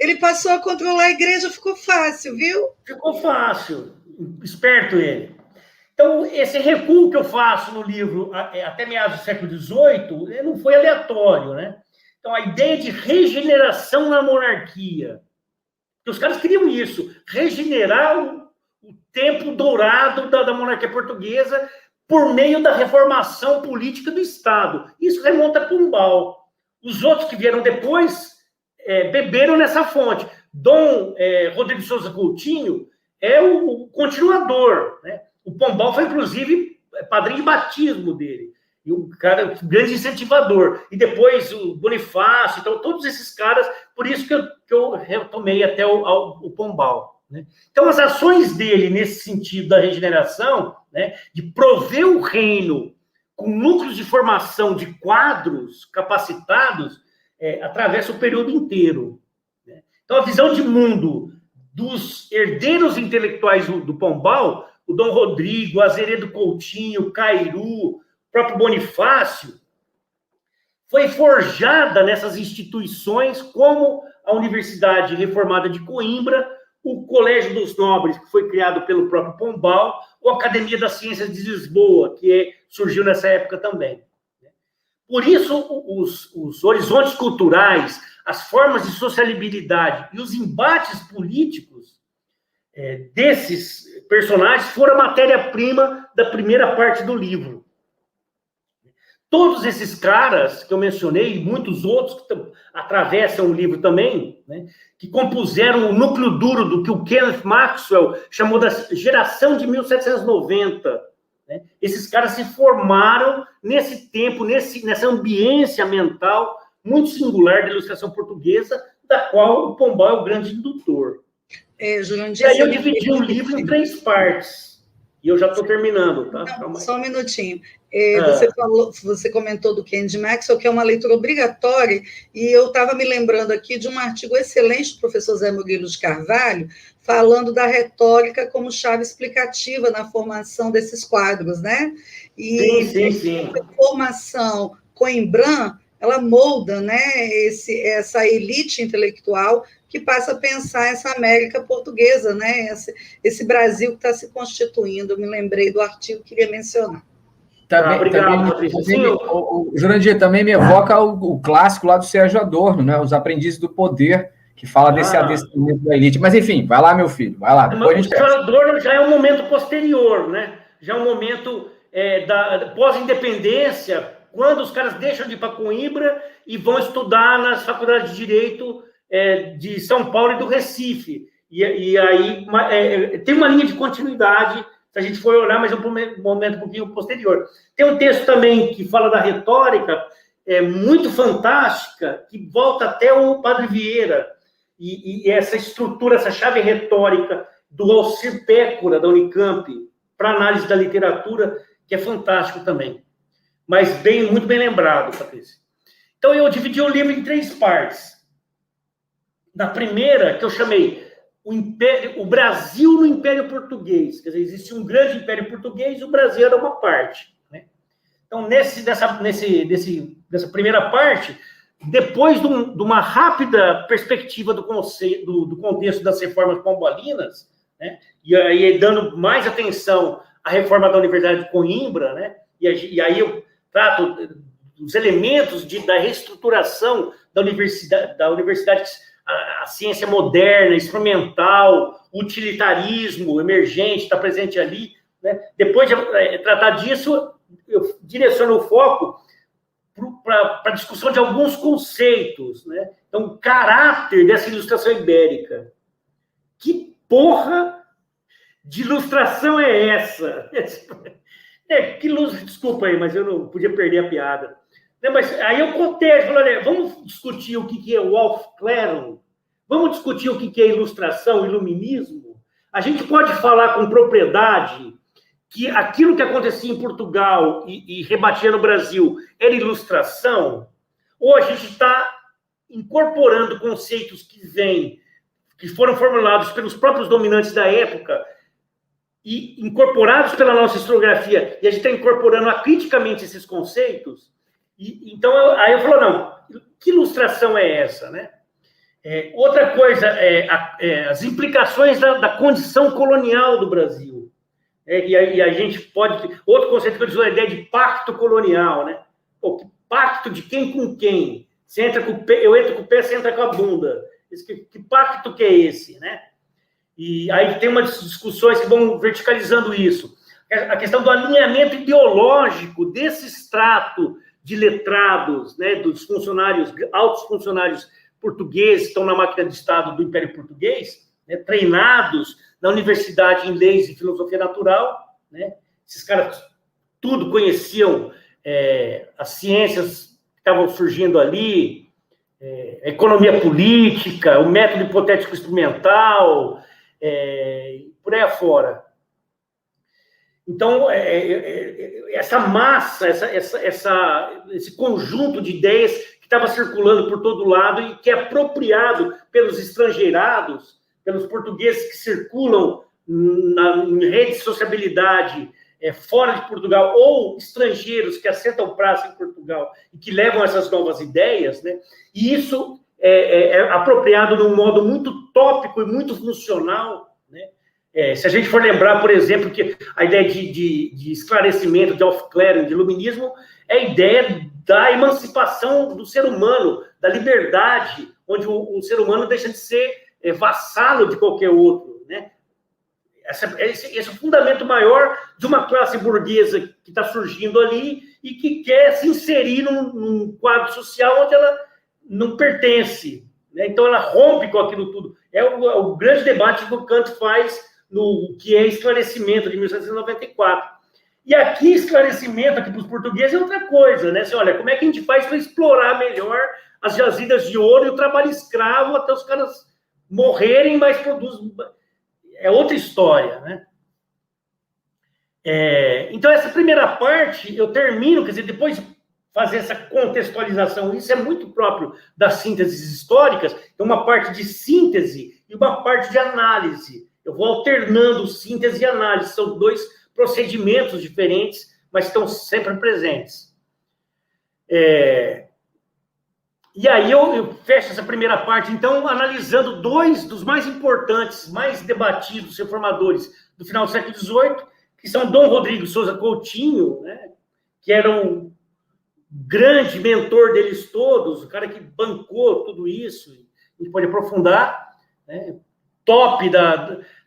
Ele passou a controlar a igreja, ficou fácil, viu? Ficou fácil, esperto ele. Então, esse recuo que eu faço no livro até meados do século XVIII não foi aleatório, né? Então, a ideia de regeneração na monarquia. Os caras queriam isso, regenerar o tempo dourado da monarquia portuguesa, por meio da reformação política do Estado. Isso remonta a Pombal. Os outros que vieram depois beberam nessa fonte. Dom Rodrigo de Souza Coutinho é o continuador, né? O Pombal foi, inclusive, padrinho de batismo dele. E um cara, um grande incentivador. E depois o Bonifácio, então, todos esses caras, por isso que eu retomei até o Pombal, né? Então, as ações dele, nesse sentido da regeneração, né, de prover o reino com núcleos de formação de quadros capacitados, atravessa o período inteiro, né? Então, a visão de mundo dos herdeiros intelectuais do Pombal, o Dom Rodrigo, Azeredo Coutinho, Cairu, o próprio Bonifácio, foi forjada nessas instituições como a Universidade Reformada de Coimbra, o Colégio dos Nobres, que foi criado pelo próprio Pombal, ou a Academia das Ciências de Lisboa, que surgiu nessa época também. Por isso, os horizontes culturais, as formas de sociabilidade e os embates políticos desses personagens foram a matéria-prima da primeira parte do livro. Todos esses caras que eu mencionei, e muitos outros que atravessam o livro também, né, que compuseram o núcleo duro do que o Kenneth Maxwell chamou da geração de 1790. Né? Esses caras se formaram nesse tempo, nessa ambiência mental muito singular da ilustração portuguesa, da qual o Pombal é o grande indutor. Jurandir, e aí eu dividi o livro em 3 partes. E eu já estou terminando, tá? Não, só um minutinho. Você comentou do Kenneth Maxwell, que é uma leitura obrigatória, e eu estava me lembrando aqui de um artigo excelente do professor Zé Murilo de Carvalho, falando da retórica como chave explicativa na formação desses quadros, né? E sim. A formação Coimbran, ela molda, né, essa elite intelectual que passa a pensar essa América portuguesa, né, esse Brasil que está se constituindo. Eu me lembrei do artigo que queria mencionar. Obrigado, Patrícia. O Jurandir também me evoca o clássico lá do Sérgio Adorno, né, Os Aprendizes do Poder, que fala desse adestramento da elite. Mas, enfim, vai lá, meu filho, vai lá. Mas o Sérgio Adorno já é um momento posterior, né? Já é um momento da pós-independência, quando os caras deixam de ir para Coimbra e vão estudar nas faculdades de Direito de São Paulo e do Recife. E aí tem uma linha de continuidade, se a gente for olhar, mas é um momento um pouquinho posterior. Tem um texto também que fala da retórica, muito fantástica, que volta até o Padre Vieira, e essa estrutura, essa chave retórica do Alcir Pécora, da Unicamp, para análise da literatura, que é fantástico também. Mas muito bem lembrado, Patrícia. Então, eu dividi o livro em 3 partes. Na primeira, que eu chamei o Brasil no Império Português. Quer dizer, existe um grande Império Português e o Brasil era uma parte, né? Então, nessa primeira parte, depois de uma rápida perspectiva do contexto das reformas pombalinas, né? E aí dando mais atenção à reforma da Universidade de Coimbra, né? E aí eu trato dos elementos da reestruturação da universidade, a ciência moderna, experimental, utilitarismo emergente está presente ali, né? Depois de tratar disso, eu direciono o foco para a discussão de alguns conceitos, né? Então, o caráter dessa ilustração ibérica. Que porra de ilustração é essa? Desculpa aí, mas eu não podia perder a piada. Mas aí eu contei, falei, vamos discutir o que é o Aufklärung, vamos discutir o que é ilustração, iluminismo. A gente pode falar com propriedade que aquilo que acontecia em Portugal e rebatia no Brasil era ilustração, ou a gente está incorporando conceitos que foram formulados pelos próprios dominantes da época e incorporados pela nossa historiografia, e a gente está incorporando acriticamente esses conceitos. Então, aí eu falo, não, que ilustração é essa, né? Outra coisa, as implicações da condição colonial do Brasil. E a gente pode... Outro conceito que eu digo é a ideia de pacto colonial, né? Pô, que pacto de quem com quem? Você entra com o pé, eu entro com o pé, você entra com a bunda. Que pacto que é esse, né? E aí tem umas discussões que vão verticalizando isso. a questão do alinhamento ideológico desse extrato de letrados, né, dos funcionários, altos funcionários portugueses que estão na máquina de Estado do Império Português, né, treinados na universidade em leis e filosofia natural, né? Esses caras tudo conheciam as ciências que estavam surgindo ali, a economia política, o método hipotético experimental, por aí afora. Então, essa massa, esse conjunto de ideias que estava circulando por todo lado e que é apropriado pelos estrangeirados, pelos portugueses que circulam em rede de sociabilidade fora de Portugal, ou estrangeiros que assentam praça em Portugal e que levam essas novas ideias, né? E isso é apropriado de um modo muito tópico e muito funcional, né? Se a gente for lembrar, por exemplo, que a ideia de esclarecimento, de aufklärung, de iluminismo, é a ideia da emancipação do ser humano, da liberdade, onde o ser humano deixa de ser vassalo de qualquer outro, né? Esse é o fundamento maior de uma classe burguesa que está surgindo ali e que quer se inserir num quadro social onde ela não pertence, né? Então ela rompe com aquilo tudo. É o grande debate que o Kant faz no que é Esclarecimento, de 1794. E aqui, esclarecimento aqui para os portugueses é outra coisa, né? Assim, olha, como é que a gente faz para explorar melhor as jazidas de ouro e o trabalho escravo até os caras morrerem, mas produzem... É outra história, né? Então, essa primeira parte, eu termino, quer dizer, depois de fazer essa contextualização, isso é muito próprio das sínteses históricas, tem uma parte de síntese e uma parte de análise. Eu vou alternando síntese e análise, são dois procedimentos diferentes, mas estão sempre presentes. E aí eu fecho essa primeira parte, então, analisando dois dos mais importantes, mais debatidos reformadores do final do século XVIII, que são Dom Rodrigo Sousa Coutinho, né, que era um grande mentor deles todos, o cara que bancou tudo isso, a gente pode aprofundar, né, top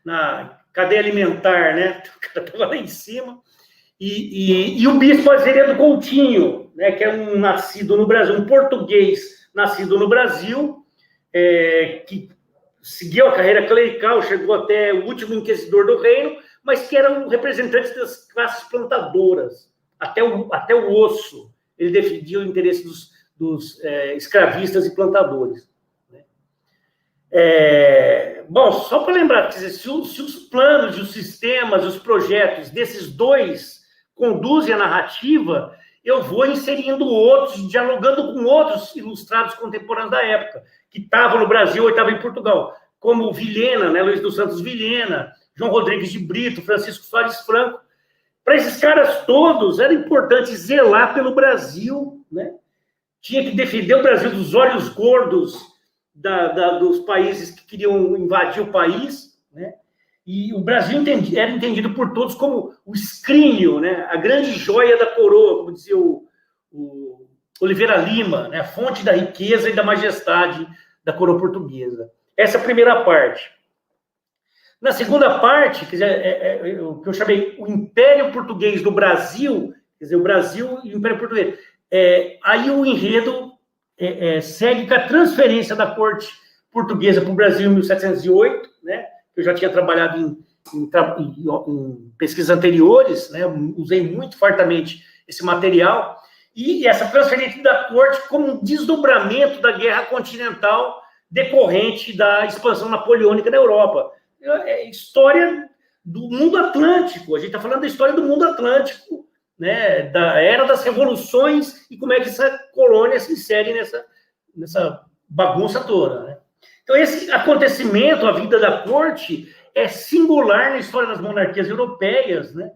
na cadeia alimentar, né, o cara estava lá em cima, e o bispo Azeredo Coutinho, né, que é um nascido no Brasil, um português nascido no Brasil, que seguiu a carreira clerical, chegou até o último inquisidor do reino, mas que era um representante das classes plantadoras, até o osso. Ele defendia o interesse dos escravistas e plantadores. Bom, só para lembrar, quer dizer, se os planos, os sistemas, os projetos desses dois conduzem a narrativa, eu vou inserindo outros, dialogando com outros ilustrados contemporâneos da época, que estavam no Brasil ou estavam em Portugal, como Vilhena, né, Luiz dos Santos Vilhena, João Rodrigues de Brito, Francisco Soares Franco. Para esses caras todos, era importante zelar pelo Brasil, né? Tinha que defender o Brasil dos olhos gordos dos países que queriam invadir o país, né? E o Brasil era entendido por todos como o escrínio, né? A grande joia da coroa, como dizia o Oliveira Lima, né? A fonte da riqueza e da majestade da coroa portuguesa. Essa é a primeira parte. Na segunda parte, quer dizer, o que eu chamei o Império Português do Brasil, quer dizer, o Brasil e o Império Português. Aí o enredo segue com a transferência da corte portuguesa para o Brasil em 1708, né? Eu já tinha trabalhado em pesquisas anteriores, né? Usei muito fartamente esse material, e essa transferência da corte como um desdobramento da guerra continental decorrente da expansão napoleônica na Europa. História do mundo atlântico, a gente está falando da história do mundo atlântico, né? Da era das revoluções e como é que essa colônia se insere nessa bagunça toda, né? Então, esse acontecimento, a vida da corte, é singular na história das monarquias europeias, né?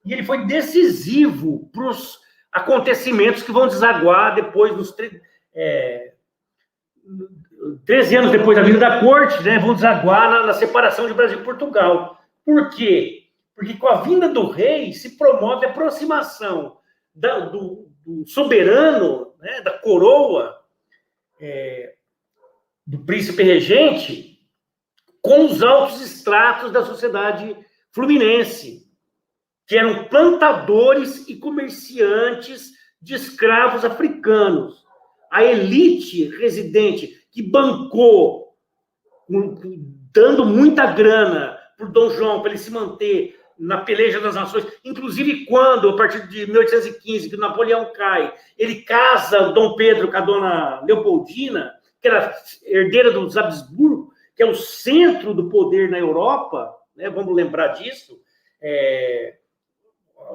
E ele foi decisivo para os acontecimentos que vão desaguar depois dos 13 anos depois da vida da corte, né? Vão desaguar na separação de Brasil e Portugal. Por quê? Porque com a vinda do rei se promove a aproximação do soberano, né? Da coroa, do príncipe regente, com os altos estratos da sociedade fluminense. que eram plantadores e comerciantes de escravos africanos. A elite residente que bancou, dando muita grana para o Dom João, para ele se manter na peleja das nações, inclusive quando, a partir de 1815, que Napoleão cai, ele casa Dom Pedro com a dona Leopoldina, que era herdeira dos Habsburgo, que é o centro do poder na Europa, né? Vamos lembrar disso.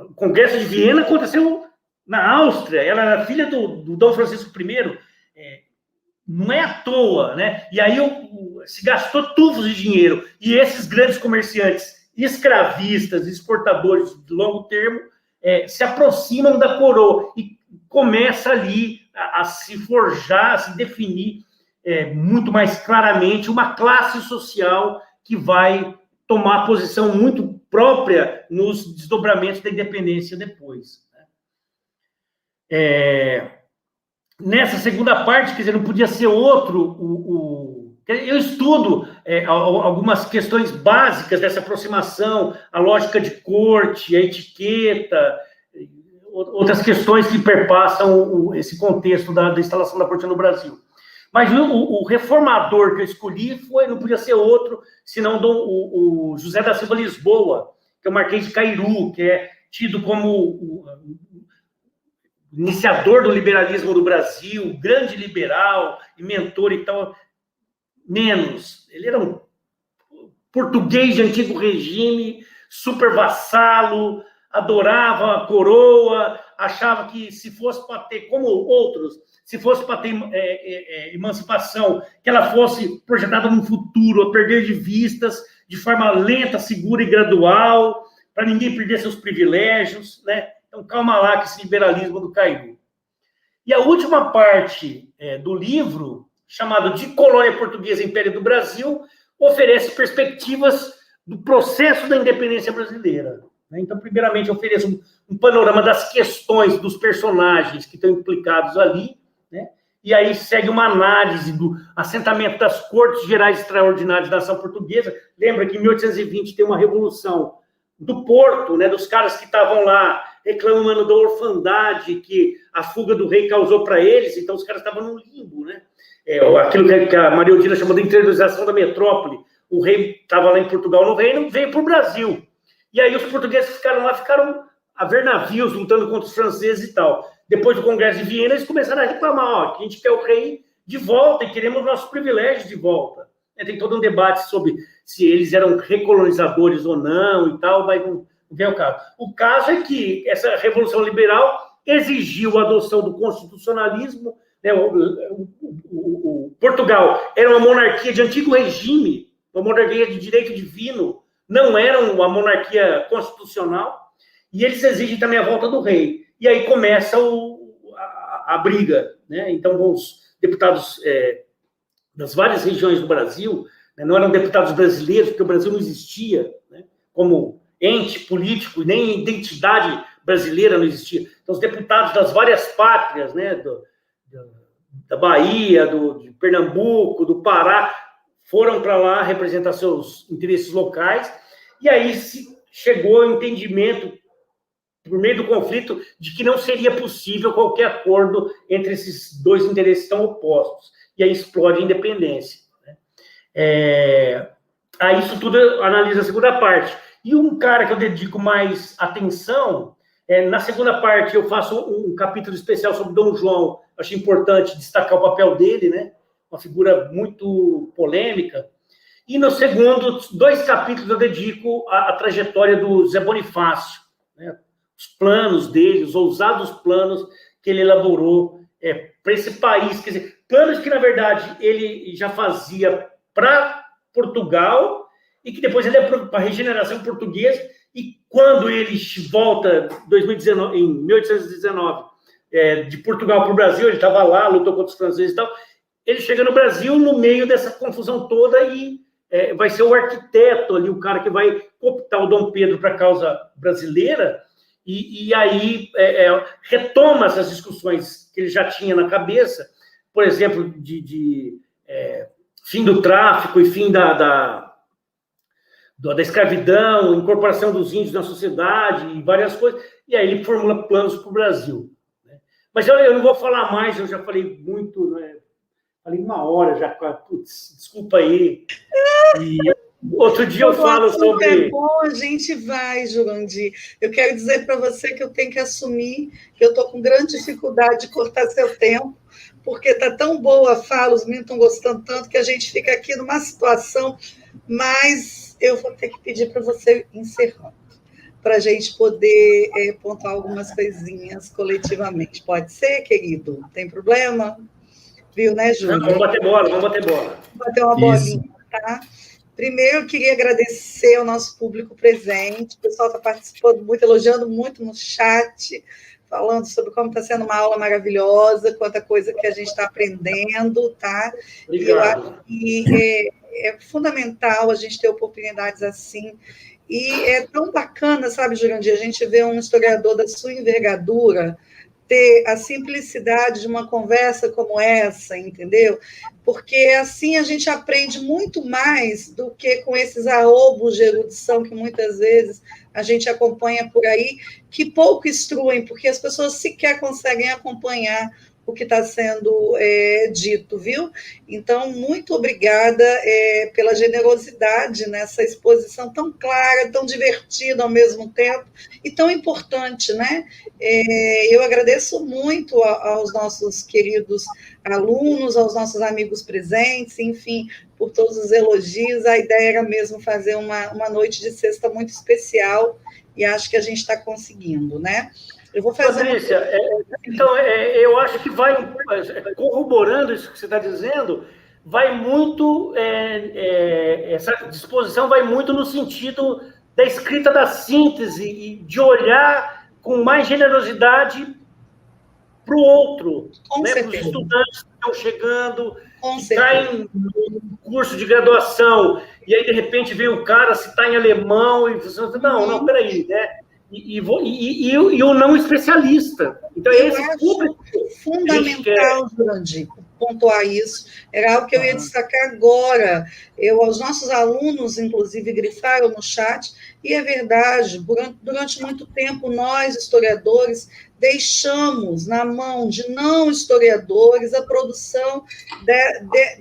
O Congresso de Viena aconteceu na Áustria, ela era filha do Dom Francisco I, não é à toa, né? E aí se gastou tufos de dinheiro, e esses grandes comerciantes escravistas, exportadores de longo termo, se aproximam da coroa e começa ali a se forjar, a se definir muito mais claramente uma classe social que vai tomar posição muito própria nos desdobramentos da independência depois. Nessa segunda parte, quer dizer, não podia ser outro. Eu estudo algumas questões básicas dessa aproximação, a lógica de corte, a etiqueta, outras questões que perpassam esse contexto da instalação da corte no Brasil. Mas o reformador que eu escolhi não podia ser outro, senão o José da Silva Lisboa, que é o Marquês de Cairu, que é tido como o iniciador do liberalismo do Brasil, grande liberal e mentor e tal. Menos. Ele era um português de antigo regime, super vassalo, adorava a coroa, achava que se fosse para ter, como outros, se fosse para ter emancipação, que ela fosse projetada no futuro, a perder de vistas, de forma lenta, segura e gradual, para ninguém perder seus privilégios, né? Então, calma lá, que esse liberalismo do Cairu. E a última parte do livro, chamado De Colônia Portuguesa e Império do Brasil, oferece perspectivas do processo da independência brasileira. Então, primeiramente, eu ofereço um panorama das questões, dos personagens que estão implicados ali, né? E aí segue uma análise do assentamento das Cortes Gerais Extraordinárias da Nação Portuguesa. Lembra que em 1820 tem uma revolução do Porto, né, dos caras que estavam lá reclamando da orfandade que a fuga do rei causou para eles, então os caras estavam no limbo, né? Aquilo que a Maria Odila chamou de interiorização da metrópole. O rei estava lá em Portugal no reino, veio para o Brasil. E aí os portugueses ficaram lá, ficaram a ver navios lutando contra os franceses e tal. Depois do Congresso de Viena, eles começaram a reclamar, que a gente quer o rei de volta e queremos nossos privilégios de volta. Tem todo um debate sobre se eles eram recolonizadores ou não e tal, mas não vem ao caso. O caso é que essa Revolução Liberal exigiu a adoção do constitucionalismo, né? Portugal era uma monarquia de antigo regime, uma monarquia de direito divino, não era uma monarquia constitucional, e eles exigem também a volta do rei. E aí começa a briga, né? Então, os deputados das várias regiões do Brasil, né, não eram deputados brasileiros, porque o Brasil não existia, né, como ente político, nem identidade brasileira não existia. Então, os deputados das várias pátrias, né, da Bahia, de Pernambuco, do Pará, foram para lá representar seus interesses locais, e aí se chegou ao entendimento, por meio do conflito, de que não seria possível qualquer acordo entre esses dois interesses tão opostos. E aí explode a independência. Aí isso tudo analisa a segunda parte. E um cara que eu dedico mais atenção, na segunda parte eu faço um capítulo especial sobre Dom João. Acho importante destacar o papel dele, né? Uma figura muito polêmica. E no segundo, 2 capítulos eu dedico à trajetória do Zé Bonifácio, né? Os planos dele, os ousados planos que ele elaborou para esse país, quer dizer, planos que, na verdade, ele já fazia para Portugal e que depois ele é para a regeneração portuguesa, e quando ele volta em 1819, de Portugal para o Brasil, ele estava lá, lutou contra os franceses e tal, ele chega no Brasil no meio dessa confusão toda e vai ser o arquiteto ali, o cara que vai cooptar o Dom Pedro para a causa brasileira, e aí retoma essas discussões que ele já tinha na cabeça, por exemplo, de fim do tráfico e fim da escravidão, incorporação dos índios na sociedade e várias coisas, e aí ele formula planos para o Brasil. Né? Mas eu não vou falar mais, eu já falei muito, né? Falei 1 hora já, putz, desculpa aí. E outro dia eu falo sobre... É bom, a gente vai, Jurandir. Eu quero dizer para você que eu tenho que assumir que eu estou com grande dificuldade de cortar seu tempo, porque está tão boa a fala, os meninos estão gostando tanto que a gente fica aqui numa situação, mas eu vou ter que pedir para você encerrando, para a gente poder pontuar algumas coisinhas coletivamente. Pode ser, querido? Tem problema? Viu, né, Júlio? Vamos bater bola. Vamos bater uma bolinha, tá? Primeiro, eu queria agradecer ao nosso público presente. O pessoal está participando muito, elogiando muito no chat, falando sobre como está sendo uma aula maravilhosa, quanta coisa que a gente está aprendendo, tá? Obrigado. E eu acho que é fundamental a gente ter oportunidades assim. E é tão bacana, sabe, Jurandir, a gente vê um historiador da sua envergadura ter a simplicidade de uma conversa como essa, entendeu? Porque assim a gente aprende muito mais do que com esses arrobos de erudição que muitas vezes a gente acompanha por aí, que pouco instruem, porque as pessoas sequer conseguem acompanhar o que está sendo dito, viu? Então, muito obrigada pela generosidade nessa exposição tão clara, tão divertida ao mesmo tempo e tão importante, né? Eu agradeço muito aos nossos queridos alunos, aos nossos amigos presentes, enfim, por todos os elogios. A ideia era mesmo fazer uma noite de sexta muito especial e acho que a gente está conseguindo, né? Eu vou fazer Patrícia, então, eu acho que vai, corroborando isso que você está dizendo, vai muito, essa disposição vai muito no sentido da escrita da síntese e de olhar com mais generosidade para o outro, né, para os estudantes que estão chegando, que caem no curso de graduação, e aí, de repente, vem o cara citar em alemão, e você fala, não, peraí, né? E o não especialista. Então, eu acho fundamental, Jurandir, pontuar isso. Era algo que eu ia destacar agora. Os nossos alunos, inclusive, grifaram no chat, e é verdade, durante muito tempo, nós, historiadores, deixamos na mão de não historiadores a produção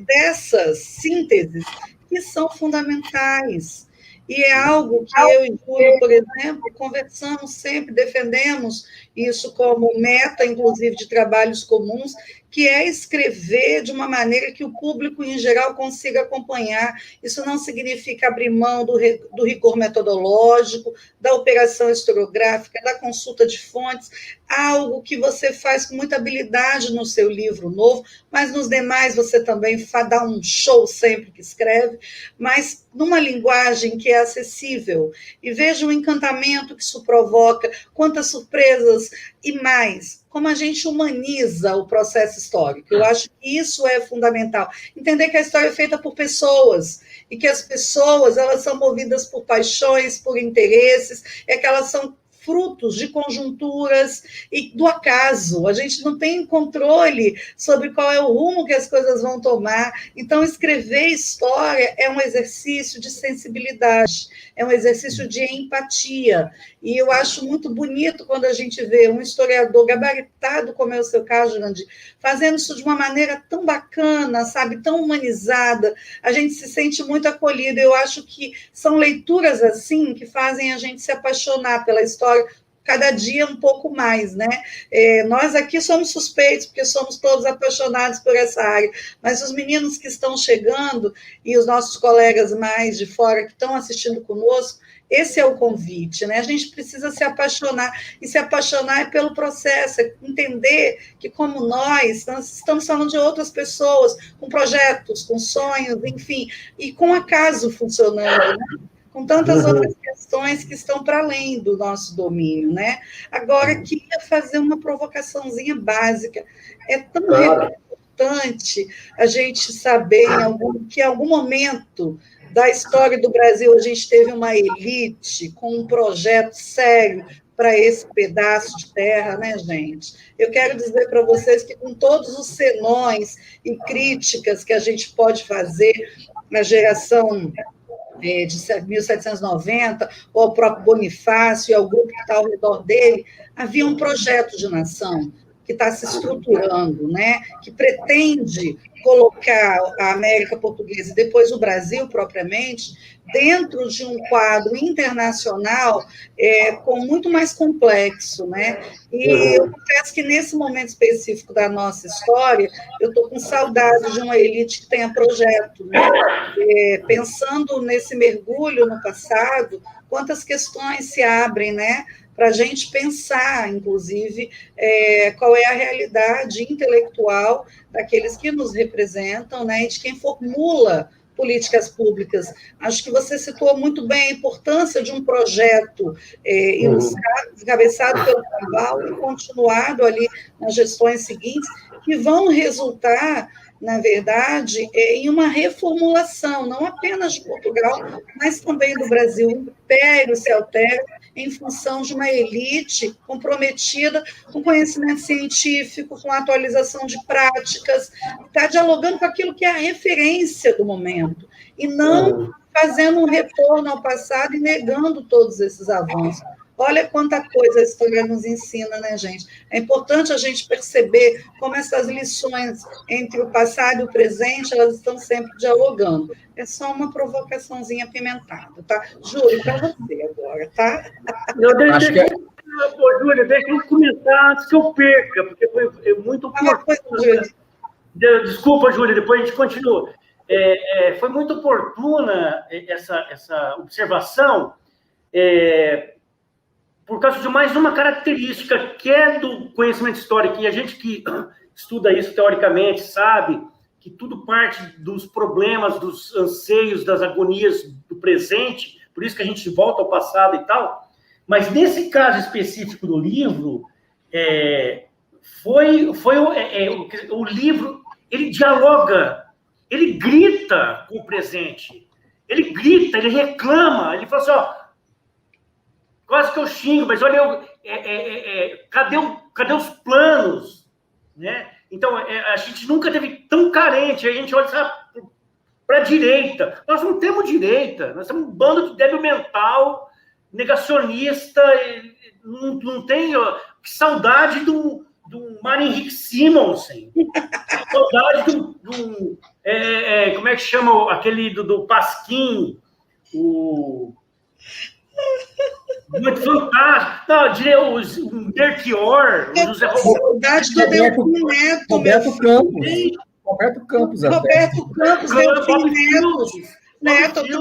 dessas sínteses, que são fundamentais. E é algo que eu e Júlio, por exemplo, conversamos sempre, defendemos isso como meta, inclusive, de trabalhos comuns, que é escrever de uma maneira que o público, em geral, consiga acompanhar. Isso não significa abrir mão do rigor metodológico, da operação historiográfica, da consulta de fontes, algo que você faz com muita habilidade no seu livro novo, mas nos demais você também dá um show sempre que escreve, mas numa linguagem que é acessível. E veja o encantamento que isso provoca, quantas surpresas e mais, como a gente humaniza o processo histórico. Eu acho que isso é fundamental. Entender que a história é feita por pessoas e que as pessoas, elas são movidas por paixões, por interesses, é que elas são frutos de conjunturas e do acaso. A gente não tem controle sobre qual é o rumo que as coisas vão tomar. Então, escrever história é um exercício de sensibilidade, é um exercício de empatia. E eu acho muito bonito quando a gente vê um historiador gabaritado, como é o seu caso, Jurandir, fazendo isso de uma maneira tão bacana, sabe, tão humanizada. A gente se sente muito acolhido. Eu acho que são leituras assim que fazem a gente se apaixonar pela história cada dia um pouco mais, né? Nós aqui somos suspeitos, porque somos todos apaixonados por essa área, mas os meninos que estão chegando e os nossos colegas mais de fora que estão assistindo conosco, esse é o convite, né? A gente precisa se apaixonar, e se apaixonar é pelo processo, é entender que, como nós estamos falando de outras pessoas, com projetos, com sonhos, enfim, e com acaso funcionando, né? Com tantas outras questões que estão para além do nosso domínio, né? Agora, queria fazer uma provocaçãozinha básica. É tão importante a gente saber que em algum momento da história do Brasil a gente teve uma elite com um projeto sério para esse pedaço de terra, né, gente? Eu quero dizer para vocês que, com todos os senões e críticas que a gente pode fazer na geração de 1790, ou ao próprio Bonifácio e ao grupo que está ao redor dele, havia um projeto de nação que está se estruturando, né? Que pretende colocar a América Portuguesa e depois o Brasil propriamente dentro de um quadro internacional com muito mais complexo, né? E eu confesso que nesse momento específico da nossa história, eu estou com saudade de uma elite que tenha projeto, né? Pensando nesse mergulho no passado, quantas questões se abrem, né? Para a gente pensar, inclusive, qual é a realidade intelectual daqueles que nos representam, né, e de quem formula políticas públicas. Acho que você citou muito bem a importância de um projeto encabeçado pelo Cabral e continuado ali nas gestões seguintes, que vão resultar, na verdade, em uma reformulação, não apenas de Portugal, mas também do Brasil. O império se altera em função de uma elite comprometida com conhecimento científico, com a atualização de práticas, está dialogando com aquilo que é a referência do momento, e não fazendo um retorno ao passado e negando todos esses avanços. Olha quanta coisa a história nos ensina, né, gente? É importante a gente perceber como essas lições entre o passado e o presente, elas estão sempre dialogando. É só uma provocaçãozinha apimentada, tá? Júlio, para você agora, tá? Júlio, deixa eu comentar antes que eu perca, porque foi muito oportuno. Desculpa, Júlio, depois a gente continua. Foi muito oportuna essa observação, por causa de mais uma característica que é do conhecimento histórico, e a gente que estuda isso teoricamente sabe que tudo parte dos problemas, dos anseios, das agonias do presente, por isso que a gente volta ao passado e tal, mas nesse caso específico do livro, o livro, ele dialoga, ele grita com o presente, ele grita, ele reclama, ele fala assim, ó, quase que eu xingo, mas olha, cadê os planos? Né? Então, a gente nunca teve tão carente, a gente olha para a direita. Nós não temos direita, nós temos um bando de débil mental, negacionista, não tem... Que saudade do Mário Henrique Simonsen, saudade do como é que chama aquele do Pasquim, muito fantástico. Não, eu diria o Belchior, o José Saudade do Delfim Neto, Roberto Campos, Neto, eu tô com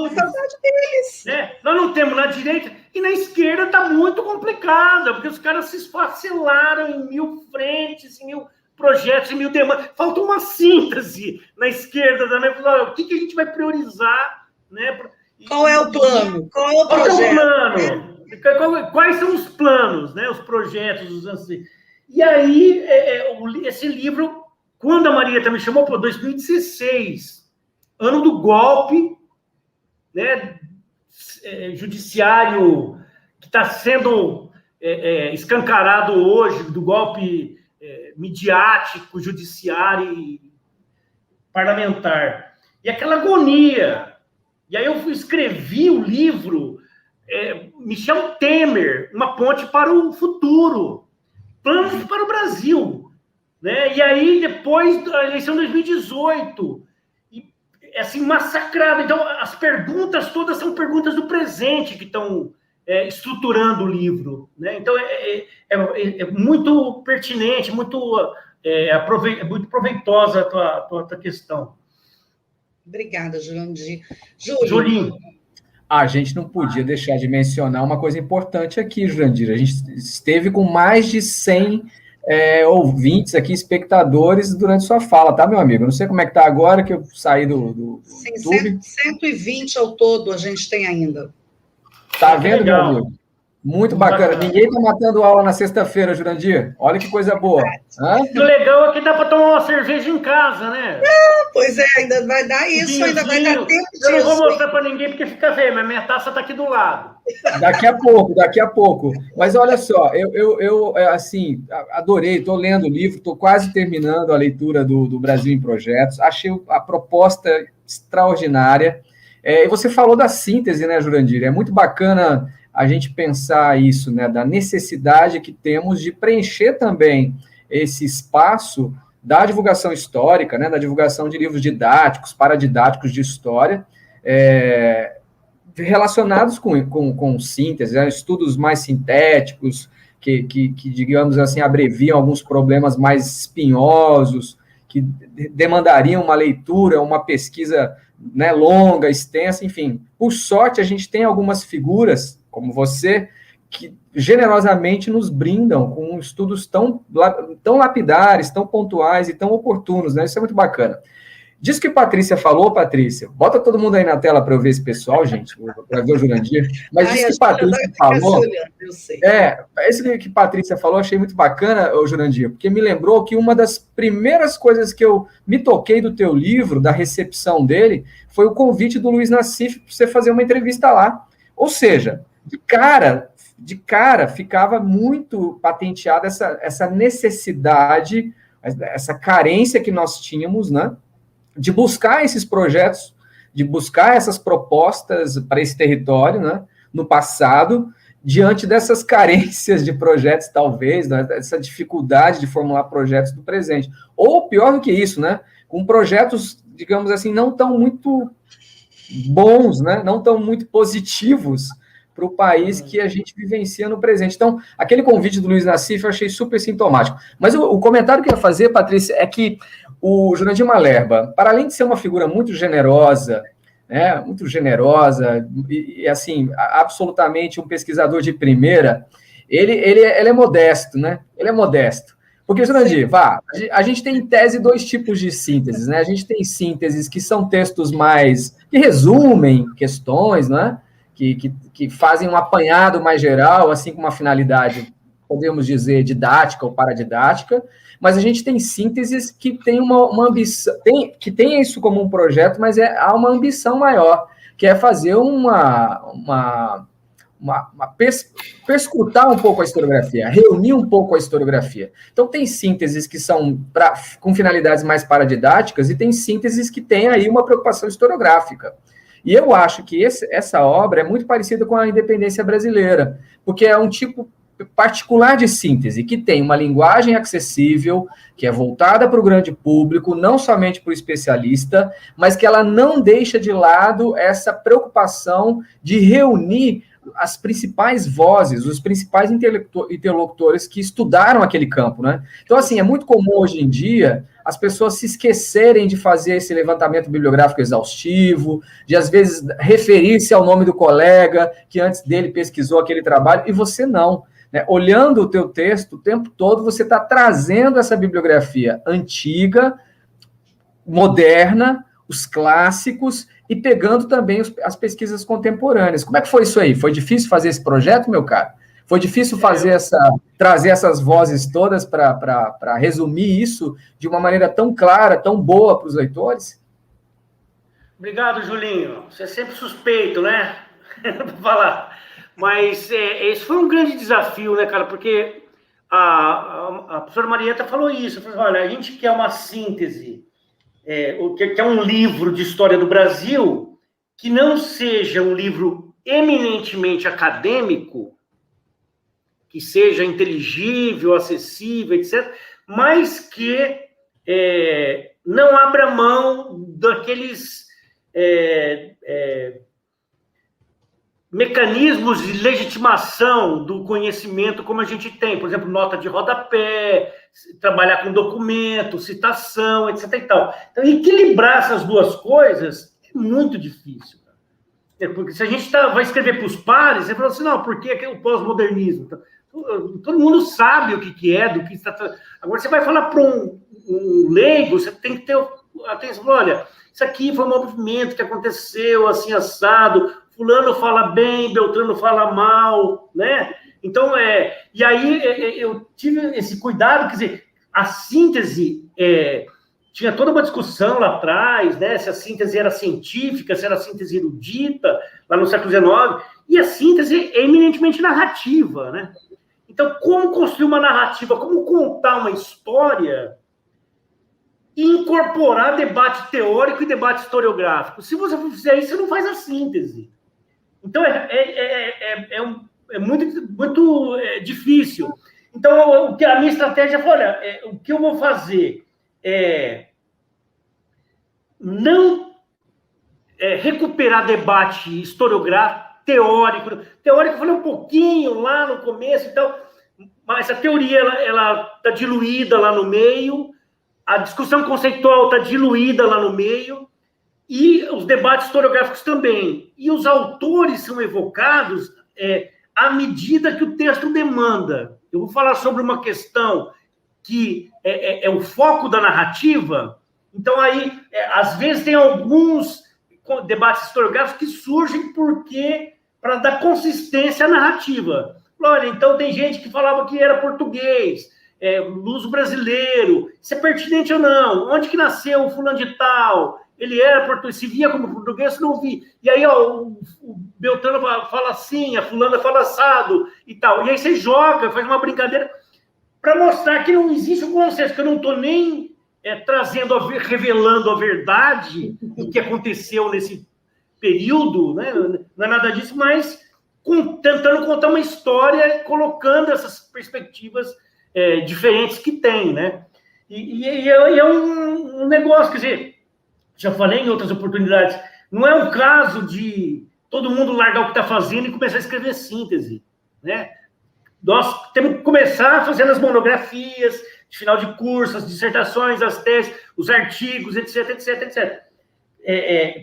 saudade deles. Né? Nós não temos na direita, e na esquerda está muito complicada, porque os caras se esfacelaram em 1000 frentes, em 1000 projetos, em 1000 demandas. Falta uma síntese na esquerda também. O que a gente vai priorizar? Né? Qual é o plano? Qual é o projeto? Quais são os planos, né? Os projetos, os anseios. E aí, esse livro, quando a Marieta me chamou, 2016, ano do golpe, né? Judiciário que está sendo escancarado hoje, do golpe midiático, judiciário e parlamentar. E aquela agonia. E aí eu escrevi o livro Michel Temer, Uma Ponte para o Futuro, Planos para o Brasil. Né? E aí, depois da eleição de 2018, assim, massacrado. Então, as perguntas todas são perguntas do presente que estão estruturando o livro. Né? Então, é muito pertinente, muito proveitosa a tua questão. Obrigada, Jurandir. Julinho. A gente não podia deixar de mencionar uma coisa importante aqui, Jurandir. A gente esteve com mais de 100 ouvintes aqui, espectadores, durante sua fala, tá, meu amigo? Não sei como é que tá agora, que eu saí do Sim, YouTube. 120 ao todo a gente tem ainda. Tá vendo, meu amigo? Muito bacana. Ninguém tá matando aula na sexta-feira, Jurandir. Olha que coisa boa. O legal é que dá para tomar uma cerveja em casa, né? Pois ainda vai dar isso, ainda vai dar tempo disso. Eu não vou mostrar para ninguém porque fica feio, mas minha taça tá aqui do lado. Daqui a pouco. Mas olha só, eu assim, adorei, estou lendo o livro, estou quase terminando a leitura do Brasil em Projetos, achei a proposta extraordinária. E você falou da síntese, né, Jurandir? É muito bacana a gente pensar isso, né, da necessidade que temos de preencher também esse espaço da divulgação histórica, né, da divulgação de livros didáticos, paradidáticos de história, relacionados com síntese, né, estudos mais sintéticos, que, digamos assim, abreviam alguns problemas mais espinhosos, que demandariam uma leitura, uma pesquisa, né, longa, extensa, enfim. Por sorte, a gente tem algumas figuras, como você, que generosamente nos brindam com estudos tão lapidares, tão pontuais e tão oportunos, né? Isso é muito bacana. Diz que Patrícia falou, Patrícia. Bota todo mundo aí na tela para eu ver esse pessoal, gente, para ver o Jurandir. Mas diz que Patrícia falou. Eu sei. Esse que Patrícia falou, achei muito bacana, o Jurandir, porque me lembrou que uma das primeiras coisas que eu me toquei do teu livro, da recepção dele, foi o convite do Luiz Nassif para você fazer uma entrevista lá. Ou seja, de cara ficava muito patenteada essa necessidade, essa carência que nós tínhamos, né? De buscar esses projetos, de buscar essas propostas para esse território, né, no passado, diante dessas carências de projetos, talvez, né, essa dificuldade de formular projetos do presente. Ou, pior do que isso, né, com projetos, digamos assim, não tão muito bons, né, não tão muito positivos para o país que a gente vivencia no presente. Então, aquele convite do Luiz Nassif eu achei super sintomático. Mas o comentário que eu ia fazer, Patrícia, é que o Jurandir Malherba, para além de ser uma figura muito generosa, né, e assim, absolutamente um pesquisador de primeira, ele é modesto, né? Ele é modesto. Porque, Jurandir, a gente tem em tese dois tipos de sínteses, né? A gente tem sínteses que são textos que resumem questões, né? Que fazem um apanhado mais geral, assim, com uma finalidade, podemos dizer, didática ou paradidática, mas a gente tem sínteses que tem uma ambição, que tem isso como um projeto, mas há uma ambição maior, que é fazer perscrutar um pouco a historiografia, reunir um pouco a historiografia. Então, tem sínteses que são com finalidades mais paradidáticas e tem sínteses que têm aí uma preocupação historiográfica. E eu acho que essa obra é muito parecida com a Independência Brasileira, porque é um tipo particular de síntese, que tem uma linguagem acessível, que é voltada para o grande público, não somente para o especialista, mas que ela não deixa de lado essa preocupação de reunir as principais vozes, os principais interlocutores que estudaram aquele campo, né? Então, assim, é muito comum hoje em dia as pessoas se esquecerem de fazer esse levantamento bibliográfico exaustivo, de, às vezes, referir-se ao nome do colega que antes dele pesquisou aquele trabalho, e você não. Né? Olhando o teu texto, o tempo todo, você está trazendo essa bibliografia antiga, moderna, os clássicos, e pegando também as pesquisas contemporâneas. Como é que foi isso aí? Foi difícil fazer esse projeto, meu caro? Foi difícil trazer essas vozes todas para resumir isso de uma maneira tão clara, tão boa para os leitores? Obrigado, Julinho. Você é sempre suspeito, né? Para falar. Mas esse foi um grande desafio, né, cara? Porque a professora Marieta falou isso. Falou, olha, a gente quer uma síntese, que é um livro de história do Brasil que não seja um livro eminentemente acadêmico, que seja inteligível, acessível, etc., mas que não abra mão daqueles mecanismos de legitimação do conhecimento como a gente tem, por exemplo, nota de rodapé, trabalhar com documento, citação, etc. e tal. Então, equilibrar essas duas coisas é muito difícil. Porque se a gente vai escrever para os pares, você fala assim, não, por que o pós-modernismo? Todo mundo sabe o que é, do que está... Agora, você vai falar para um leigo, você tem que ter atenção. Olha, isso aqui foi um movimento que aconteceu assim, assado, fulano fala bem, Beltrano fala mal, né? Então, e aí eu tive esse cuidado, quer dizer, a síntese... tinha toda uma discussão lá atrás, né? Se a síntese era científica, se era síntese erudita, lá no século XIX, e a síntese é eminentemente narrativa, né? Então, como construir uma narrativa, como contar uma história e incorporar debate teórico e debate historiográfico. Se você fizer isso, você não faz a síntese. Então, é muito difícil. Então, a minha estratégia foi, olha, o que eu vou fazer é não recuperar debate historiográfico, teórico. Teórico eu falei um pouquinho lá no começo, então, mas a teoria ela está diluída lá no meio, a discussão conceitual está diluída lá no meio, e os debates historiográficos também. E os autores são evocados à medida que o texto demanda. Eu vou falar sobre uma questão que é o foco da narrativa. Então, aí, às vezes, tem alguns debates historiográficos que surgem para dar consistência à narrativa. Olha, então tem gente que falava que era português, luso brasileiro, isso é pertinente ou não? Onde que nasceu o fulano de tal? Ele era português, se via como português, não vi. E aí, ó, o Beltrano fala assim, a fulana fala assado e tal. E aí você joga, faz uma brincadeira para mostrar que não existe um consenso, que eu não estou nem revelando a verdade do que aconteceu nesse período, né? Não é nada disso, mas tentando contar uma história, colocando essas perspectivas diferentes que tem, né? E é um negócio, quer dizer, já falei em outras oportunidades, não é um caso de todo mundo largar o que está fazendo e começar a escrever síntese, né? Nós temos que começar fazendo as monografias de final de curso, as dissertações, as teses, os artigos, etc, etc, etc.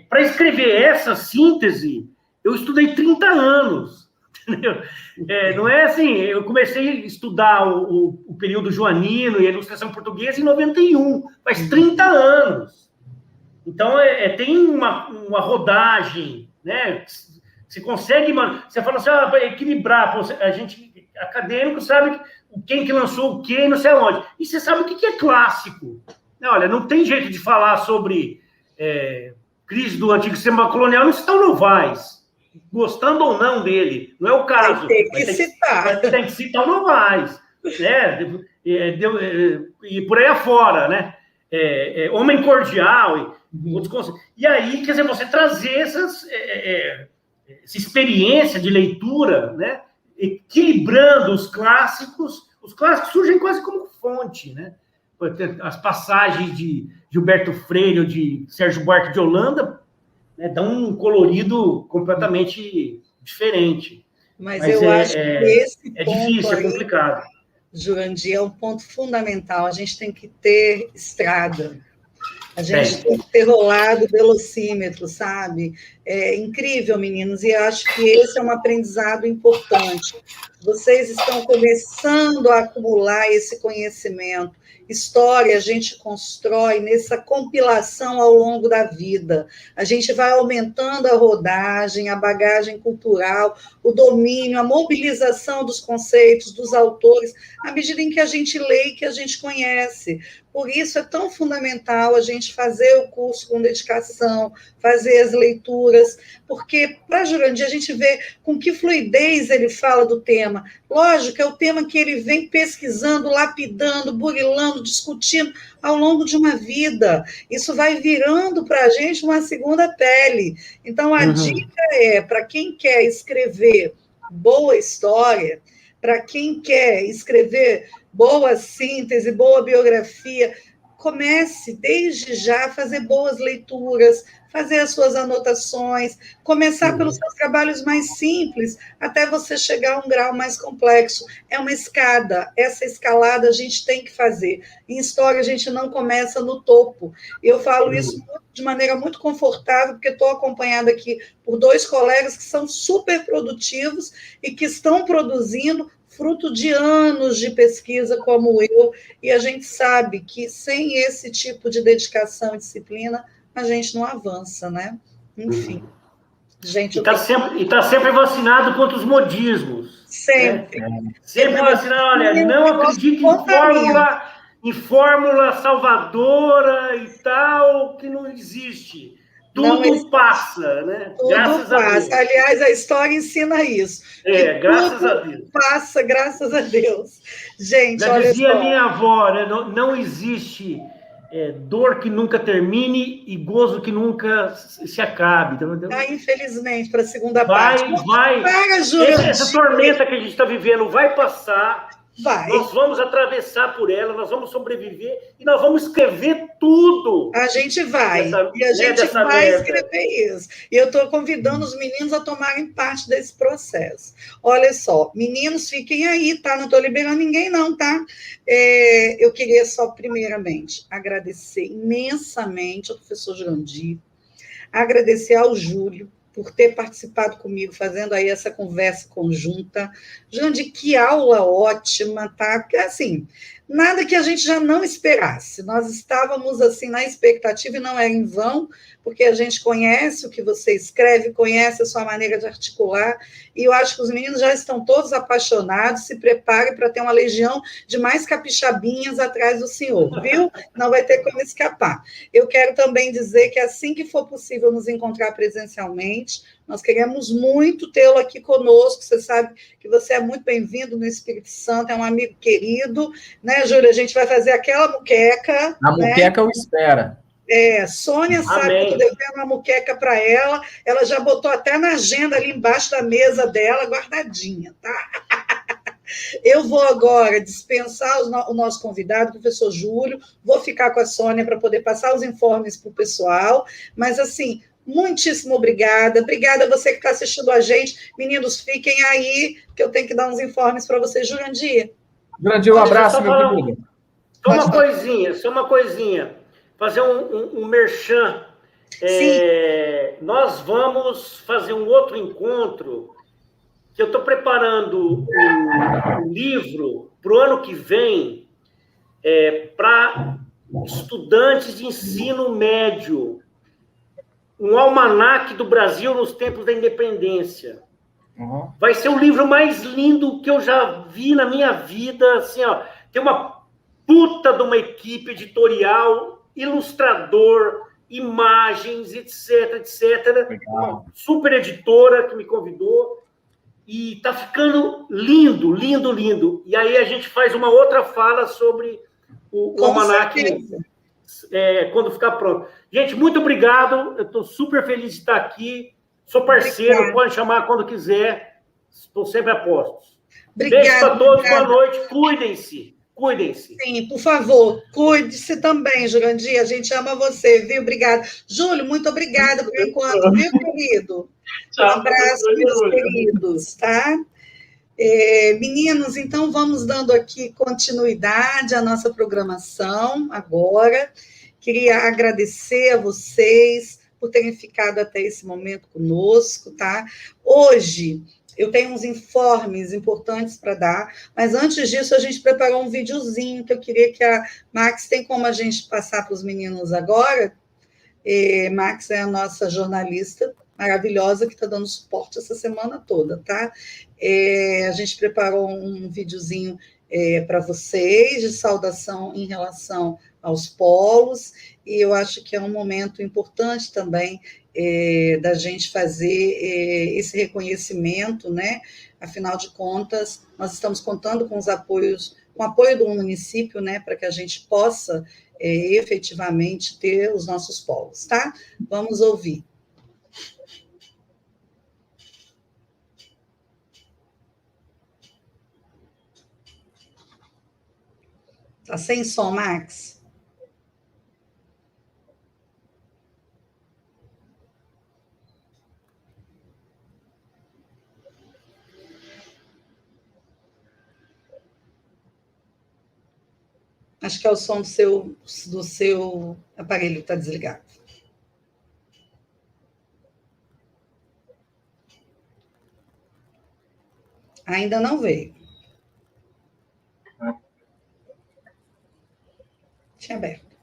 Para escrever essa síntese, eu estudei 30 anos, entendeu? Não é assim, eu comecei a estudar o período joanino e a ilustração portuguesa em 91, faz 30 anos. Então, tem uma rodagem, né? Você consegue, você fala assim, para equilibrar, a gente, acadêmico, sabe quem que lançou o quê e não sei aonde. E você sabe o que é clássico. Olha, não tem jeito de falar sobre crise do antigo sistema colonial no Citar Novaes, gostando ou não dele, não é o caso. Tem que citar. Tem que citar o Novaes, né? E por aí afora, né? Homem cordial e outros conceitos. E aí, quer dizer, você trazer essa experiência de leitura, né? Equilibrando os clássicos surgem quase como fonte, né? As passagens de Gilberto Freire ou de Sérgio Buarque de Holanda, né, dão um colorido completamente diferente. Mas eu acho que esse ponto difícil, é complicado. Jurandir, é um ponto fundamental. A gente tem que ter estrada. A gente tem que ter rolado velocímetro, sabe? É incrível, meninos, e acho que esse é um aprendizado importante. Vocês estão começando a acumular esse conhecimento. História a gente constrói nessa compilação ao longo da vida. A gente vai aumentando a rodagem, a bagagem cultural, o domínio, a mobilização dos conceitos, dos autores, à medida em que a gente lê e que a gente conhece. Por isso é tão fundamental a gente fazer o curso com dedicação, fazer as leituras, porque para Jurandir a gente vê com que fluidez ele fala do tema. Lógico, é o tema que ele vem pesquisando, lapidando, burilando, discutindo ao longo de uma vida. Isso vai virando para a gente uma segunda pele. Então, a dica para quem quer escrever boa história, para quem quer escrever boa síntese, boa biografia, comece desde já a fazer boas leituras, fazer as suas anotações, começar pelos seus trabalhos mais simples, até você chegar a um grau mais complexo. É uma escada, essa escalada a gente tem que fazer. Em história, a gente não começa no topo. Eu falo isso de maneira muito confortável, porque estou acompanhada aqui por 2 colegas que são super produtivos e que estão produzindo fruto de anos de pesquisa como eu, e a gente sabe que sem esse tipo de dedicação e disciplina, a gente não avança, né? Enfim. Gente, está sempre vacinado contra os modismos. Sempre. Né? Sempre vacinado. Olha, não acredite em fórmula salvadora e tal, que não existe. Tudo passa, né? Tudo graças passa. A Deus. Aliás, a história ensina isso. Graças a Deus. Passa, graças a Deus. Gente, já olha dizia só. Minha avó, né? Não existe dor que nunca termine e gozo que nunca se acabe. Tá, infelizmente, para a segunda parte. Vai. Essa tormenta que a gente está vivendo vai passar. Vai. Nós vamos atravessar por ela, nós vamos sobreviver e nós vamos escrever tudo. A gente vai. E a gente vai escrever isso. E eu estou convidando os meninos a tomarem parte desse processo. Olha só, meninos, fiquem aí, tá? Não estou liberando ninguém, não, tá? Eu queria só, primeiramente, agradecer imensamente ao professor Jurandir, agradecer ao Júlio, por ter participado comigo, fazendo aí essa conversa conjunta. Jurandir, que aula ótima, tá? Porque, assim, nada que a gente já não esperasse. Nós estávamos, assim, na expectativa, e não era em vão, porque a gente conhece o que você escreve, conhece a sua maneira de articular, e eu acho que os meninos já estão todos apaixonados, se preparem para ter uma legião de mais capixabinhas atrás do senhor, viu? Não vai ter como escapar. Eu quero também dizer que assim que for possível nos encontrar presencialmente, nós queremos muito tê-lo aqui conosco, você sabe que você é muito bem-vindo no Espírito Santo, é um amigo querido, né, Júlia? A gente vai fazer aquela muqueca. A muqueca eu espero. Sônia sabe que eu estou devendo uma muqueca para ela, ela já botou até na agenda ali embaixo da mesa dela, guardadinha, tá? Eu vou agora dispensar o nosso convidado, o professor Júlio, vou ficar com a Sônia para poder passar os informes para o pessoal, mas, assim, muitíssimo obrigada a você que está assistindo a gente. Meninos, fiquem aí, que eu tenho que dar uns informes para vocês. Jurandir, um abraço, meu querido. Só uma coisinha. Fazer um merchan. Nós vamos fazer um outro encontro, que eu estou preparando um livro para o ano que vem, para estudantes de ensino médio, um almanaque do Brasil nos tempos da independência. Uhum. Vai ser o livro mais lindo que eu já vi na minha vida. Assim, ó, tem uma puta de uma equipe editorial, ilustrador, imagens, etc. Uma super editora que me convidou. E tá ficando lindo, lindo, lindo. E aí a gente faz uma outra fala sobre o almanaque quando ficar pronto. Gente, muito obrigado. Eu estou super feliz de estar aqui. Sou parceiro, pode chamar quando quiser. Estou sempre a postos. Beijo para todos, boa noite. Cuidem-se. Sim, por favor, cuide-se também, Jurandir. A gente ama você, viu? Obrigada. Júlio, muito obrigada por enquanto, viu, querido? Um abraço, meus queridos, tá? Meninos, então vamos dando aqui continuidade à nossa programação agora. Queria agradecer a vocês por terem ficado até esse momento conosco, tá? Hoje eu tenho uns informes importantes para dar, mas antes disso a gente preparou um videozinho que eu queria que a Max, tem como a gente passar para os meninos agora? Max é a nossa jornalista maravilhosa que está dando suporte essa semana toda, tá? A gente preparou um videozinho para vocês de saudação em relação aos polos, e eu acho que é um momento importante também da gente fazer esse reconhecimento, né? Afinal de contas, nós estamos contando com com o apoio do município, né, para que a gente possa efetivamente ter os nossos polos, tá? Vamos ouvir. Tá sem som, Max? Acho que é o som do seu aparelho que está desligado. Ainda não veio. Tinha aberto.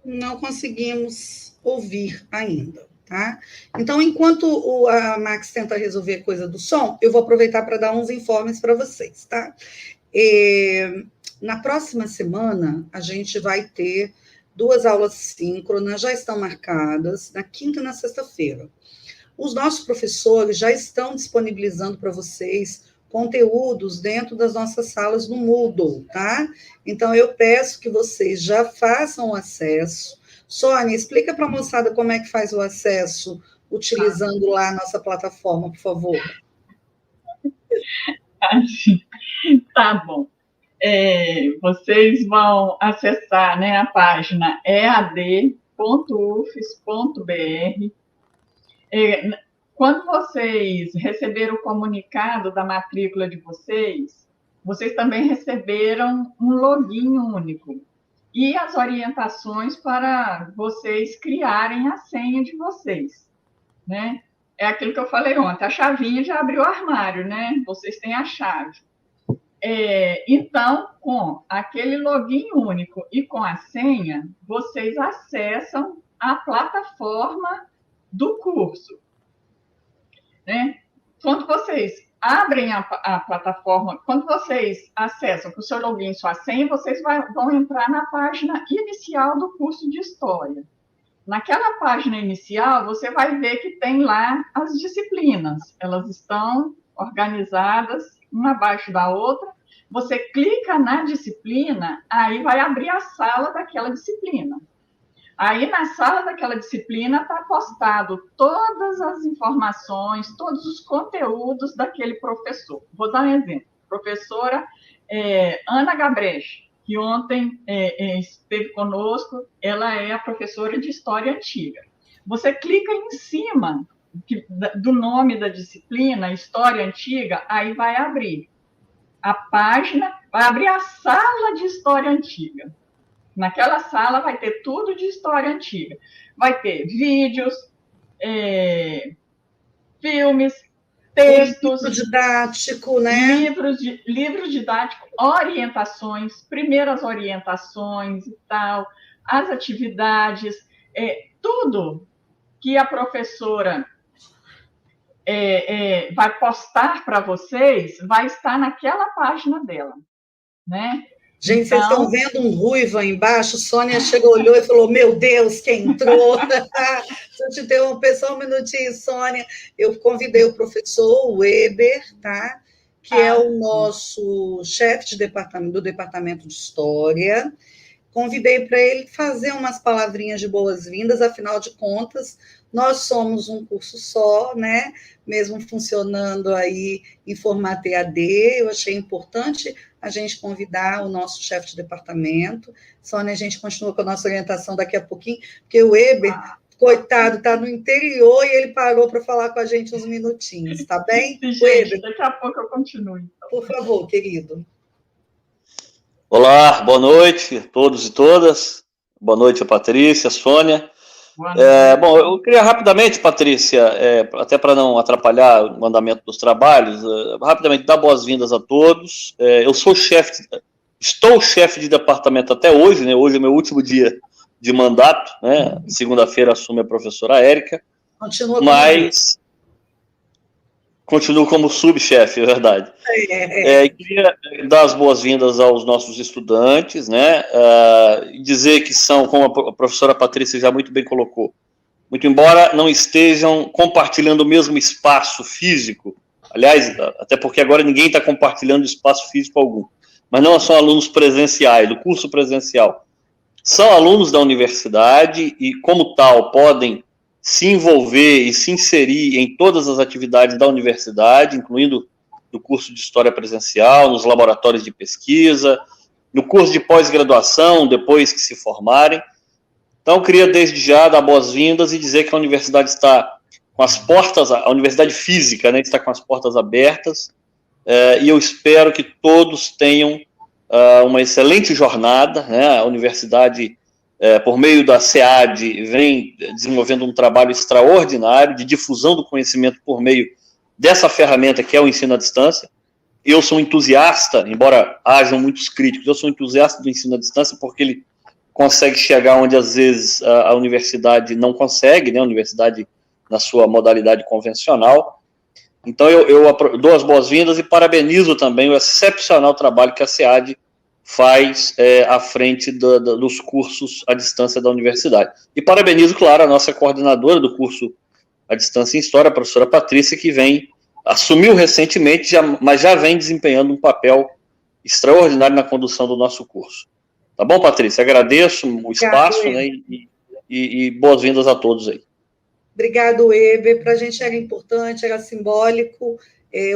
Não conseguimos ouvir ainda. Tá? Então, enquanto a Max tenta resolver a coisa do som, eu vou aproveitar para dar uns informes para vocês, tá? Na próxima semana, a gente vai ter 2 aulas síncronas, já estão marcadas, na quinta e na sexta-feira. Os nossos professores já estão disponibilizando para vocês conteúdos dentro das nossas salas no Moodle, tá? Então, eu peço que vocês já façam o acesso. Sônia, explica para a moçada como é que faz o acesso utilizando lá a nossa plataforma, por favor. Tá bom. Vocês vão acessar, né, a página ead.ufes.br. Quando vocês receberam o comunicado da matrícula de vocês, vocês também receberam um login único e as orientações para vocês criarem a senha de vocês, né? É aquilo que eu falei ontem, a chavinha já abriu o armário, né? Vocês têm a chave. Então, com aquele login único e com a senha, vocês acessam a plataforma do curso, né? Quando vocês abrem a plataforma, quando vocês acessam com o seu login e sua senha, vocês vão entrar na página inicial do curso de História. Naquela página inicial, você vai ver que tem lá as disciplinas. Elas estão organizadas, uma abaixo da outra. Você clica na disciplina, aí vai abrir a sala daquela disciplina. Aí, na sala daquela disciplina, está postado todas as informações, todos os conteúdos daquele professor. Vou dar um exemplo. Professora Ana Gabresch, que ontem esteve conosco, ela é a professora de História Antiga. Você clica em cima do nome da disciplina, História Antiga, aí vai abrir a página, vai abrir a sala de História Antiga. Naquela sala vai ter tudo de História Antiga. Vai ter vídeos, filmes, textos. Livro didático, né? Livros didáticos, orientações, primeiras orientações e tal, as atividades, tudo que a professora vai postar para vocês vai estar naquela página dela, né? Gente, então, vocês estão vendo um ruivo aí embaixo? Sônia chegou, olhou e falou, meu Deus, quem entrou? Deixa eu te interromper só um minutinho, Sônia. Eu convidei o professor Weber, tá? Que é o nosso chefe do Departamento de História. Convidei para ele fazer umas palavrinhas de boas-vindas, afinal de contas, nós somos um curso só, né? Mesmo funcionando aí em formato EAD, eu achei importante a gente convidar o nosso chefe de departamento. Sônia, a gente continua com a nossa orientação daqui a pouquinho, porque o Weber, coitado, está no interior e ele parou para falar com a gente uns minutinhos, tá bem? Gente, Weber, daqui a pouco eu continuo. Então. Por favor, querido. Olá, boa noite a todos e todas. Boa noite a Patrícia, a Sônia. Bom, eu queria rapidamente, Patrícia, até para não atrapalhar o andamento dos trabalhos, rapidamente dar boas-vindas a todos. Eu sou estou chefe de departamento até hoje, né? Hoje é meu último dia de mandato, né? Segunda-feira assume a professora Érica. Continua mas continuo como subchefe, é verdade. Queria dar as boas-vindas aos nossos estudantes, né? Dizer que são, como a professora Patrícia já muito bem colocou, muito embora não estejam compartilhando o mesmo espaço físico, aliás, até porque agora ninguém está compartilhando espaço físico algum, mas não são alunos presenciais, do curso presencial. São alunos da universidade e, como tal, podem se envolver e se inserir em todas as atividades da universidade, incluindo no curso de História presencial, nos laboratórios de pesquisa, no curso de pós-graduação, depois que se formarem. Então, eu queria desde já dar boas-vindas e dizer que a universidade está com as portas, a universidade física, né, está com as portas abertas, e eu espero que todos tenham uma excelente jornada, né? A universidade, por meio da SEAD, vem desenvolvendo um trabalho extraordinário de difusão do conhecimento por meio dessa ferramenta que é o ensino à distância. Eu sou um entusiasta, embora hajam muitos críticos, eu sou um entusiasta do ensino à distância porque ele consegue chegar onde, às vezes, a universidade não consegue, né? A universidade na sua modalidade convencional. Então, eu dou as boas-vindas e parabenizo também o excepcional trabalho que a SEAD faz à frente dos cursos à distância da universidade. E parabenizo, claro, a nossa coordenadora do curso à distância em História, a professora Patrícia, que vem assumiu recentemente, mas já vem desempenhando um papel extraordinário na condução do nosso curso. Tá bom, Patrícia? Agradeço o espaço, né, e boas-vindas a todos aí. Obrigado, Weber. Para a gente era importante, era simbólico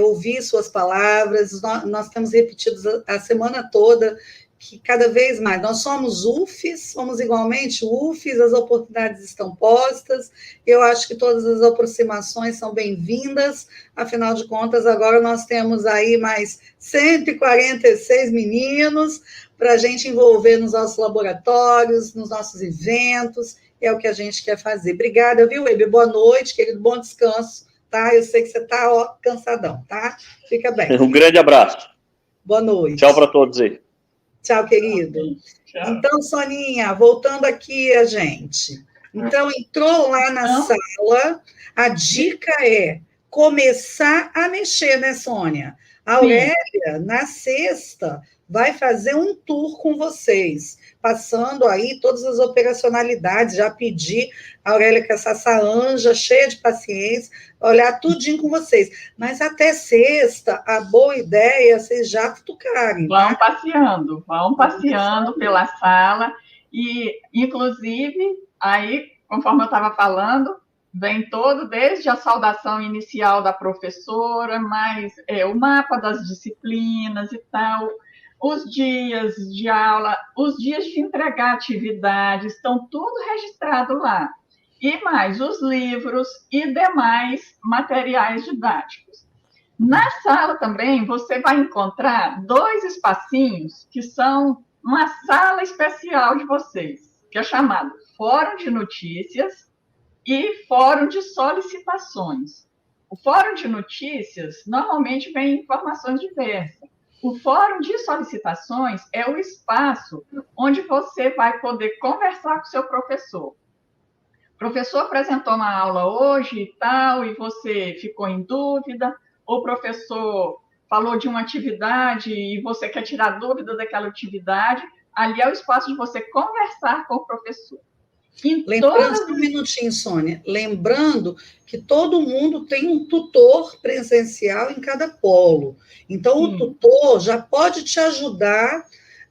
ouvir suas palavras. Nós temos repetido a semana toda que cada vez mais nós somos UFES, somos igualmente UFES, as oportunidades estão postas, eu acho que todas as aproximações são bem-vindas, afinal de contas, agora nós temos aí mais 146 meninos para a gente envolver nos nossos laboratórios, nos nossos eventos, é o que a gente quer fazer. Obrigada, viu, Weber? Boa noite, querido, bom descanso, tá? Eu sei que você está cansadão, tá? Fica bem. Um grande abraço. Boa noite. Tchau para todos aí. Tchau, querido. Tchau. Então, Soninha, voltando aqui a gente. Então, entrou lá na sala, a dica é começar a mexer, né, Sônia? A Aurélia, na sexta, vai fazer um tour com vocês, passando aí todas as operacionalidades, já pedi a Aurélia, que é essa anja, cheia de paciência, olhar tudinho com vocês. Mas até sexta, a boa ideia é vocês já cutucarem. Vão passeando pela sala, e, inclusive, aí, conforme eu estava falando, vem todo, desde a saudação inicial da professora, mas o mapa das disciplinas e tal, os dias de aula, os dias de entregar atividades, estão tudo registrado lá. E mais os livros e demais materiais didáticos. Na sala também você vai encontrar 2 espacinhos que são uma sala especial de vocês, que é chamado Fórum de Notícias e Fórum de Solicitações. O Fórum de Notícias normalmente vem informações diversas. O Fórum de Solicitações é o espaço onde você vai poder conversar com o seu professor. O professor apresentou uma aula hoje e tal, e você ficou em dúvida, ou o professor falou de uma atividade e você quer tirar dúvida daquela atividade, ali é o espaço de você conversar com o professor. Lembrando, um minutinho, Sônia, lembrando que todo mundo tem um tutor presencial em cada polo. Então, o tutor já pode te ajudar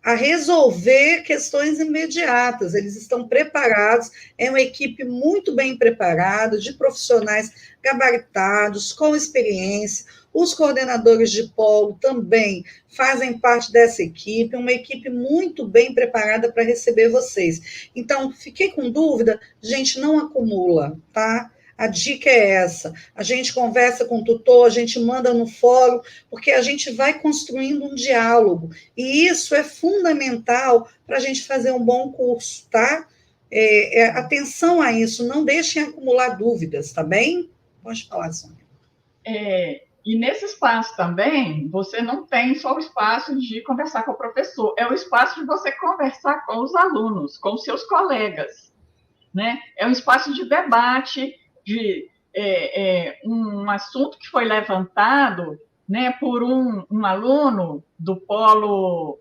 a resolver questões imediatas. Eles estão preparados, é uma equipe muito bem preparada, de profissionais gabaritados, com experiência. Os coordenadores de polo também fazem parte dessa equipe, uma equipe muito bem preparada para receber vocês. Então, fiquei com dúvida, gente, não acumula, tá? A dica é essa, a gente conversa com o tutor, a gente manda no fórum, porque a gente vai construindo um diálogo, e isso é fundamental para a gente fazer um bom curso, tá? Atenção a isso, não deixem acumular dúvidas, tá bem? Pode falar, Sônia. E nesse espaço também, você não tem só o espaço de conversar com o professor, é o espaço de você conversar com os alunos, com os seus colegas, né? É um espaço de debate, de um assunto que foi levantado, né, por um aluno do polo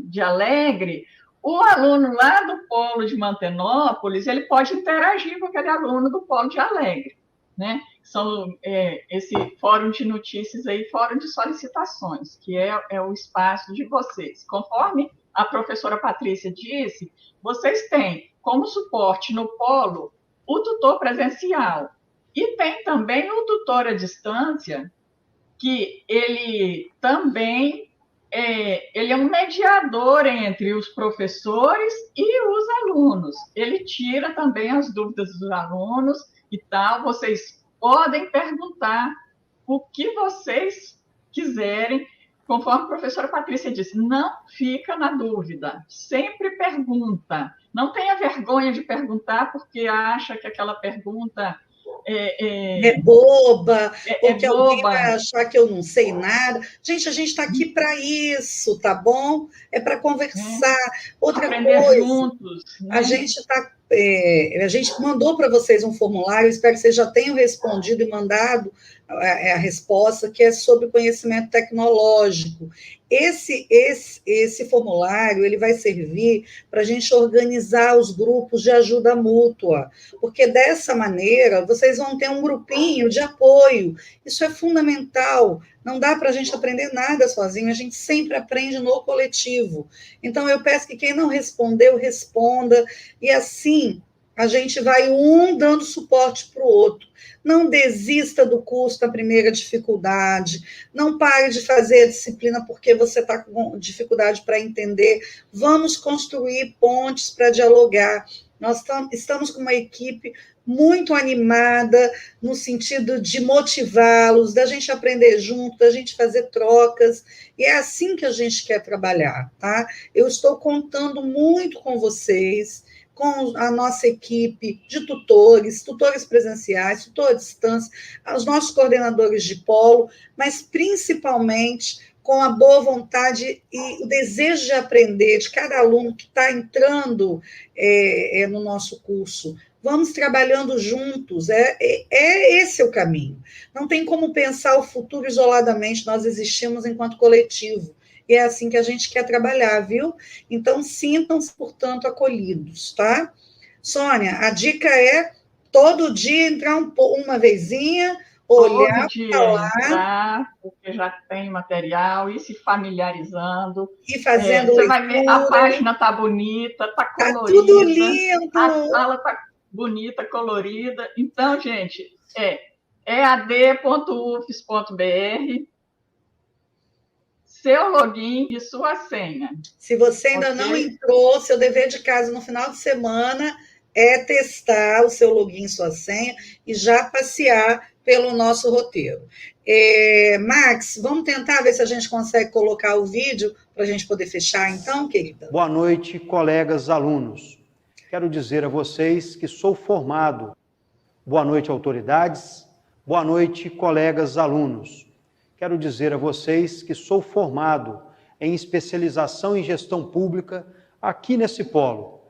de Alegre. O aluno lá do polo de Mantenópolis, ele pode interagir com aquele aluno do polo de Alegre, né? São esse fórum de notícias aí, fórum de solicitações, que é o espaço de vocês. Conforme a professora Patrícia disse, vocês têm como suporte no polo o tutor presencial, e tem também o tutor à distância, que ele também ele é um mediador entre os professores e os alunos. Ele tira também as dúvidas dos alunos e tal. Vocês podem perguntar o que vocês quiserem, conforme a professora Patrícia disse, não fica na dúvida, sempre pergunta. Não tenha vergonha de perguntar, porque acha que aquela pergunta é boba, ou que alguém vai achar que eu não sei nada. Gente, a gente está aqui para isso, tá bom? É para conversar. Outra aprender coisa, juntos, né? A gente mandou para vocês um formulário, espero que vocês já tenham respondido e mandado a resposta, que é sobre conhecimento tecnológico. Esse formulário ele vai servir para a gente organizar os grupos de ajuda mútua, porque dessa maneira vocês vão ter um grupinho de apoio. Isso é fundamental. Não dá para a gente aprender nada sozinho, a gente sempre aprende no coletivo. Então, eu peço que quem não respondeu, responda, e assim a gente vai dando suporte para o outro. Não desista do curso da primeira dificuldade, não pare de fazer a disciplina porque você está com dificuldade para entender. Vamos construir pontes para dialogar. Nós estamos com uma equipe muito animada, no sentido de motivá-los, da gente aprender junto, da gente fazer trocas, e é assim que a gente quer trabalhar, tá? Eu estou contando muito com vocês, com a nossa equipe de tutores presenciais, tutor à distância, os nossos coordenadores de polo, mas principalmente com a boa vontade e o desejo de aprender de cada aluno que está entrando no nosso curso. Vamos trabalhando juntos, esse é o caminho. Não tem como pensar o futuro isoladamente, nós existimos enquanto coletivo. E é assim que a gente quer trabalhar, viu? Então, sintam-se, portanto, acolhidos, tá? Sônia, a dica é todo dia entrar uma vezinha, olhar, todo dia entrar, porque já tem material, e se familiarizando. E fazendo você vai ver, a página está bonita, está colorida. Tá tudo lindo. A sala está bonita, colorida. Então, gente, ead.ufs.br, seu login e sua senha. Se você ainda não entrou, seu dever de casa no final de semana é testar o seu login e sua senha e já passear pelo nosso roteiro. Max, vamos tentar ver se a gente consegue colocar o vídeo para a gente poder fechar, então, querida? Boa noite, colegas alunos. Quero dizer a vocês que sou formado. Boa noite, autoridades. Boa noite, colegas alunos. Quero dizer a vocês que sou formado em especialização em gestão pública aqui nesse polo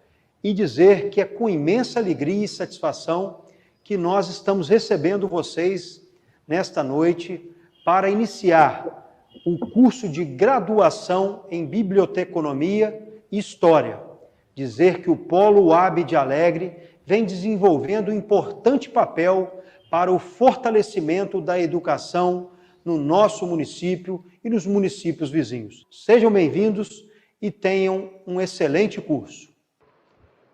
e dizer que é com imensa alegria e satisfação que nós estamos recebendo vocês nesta noite para iniciar o curso de graduação em Biblioteconomia e História. Dizer que o Polo UAB de Alegre vem desenvolvendo um importante papel para o fortalecimento da educação no nosso município e nos municípios vizinhos. Sejam bem-vindos e tenham um excelente curso.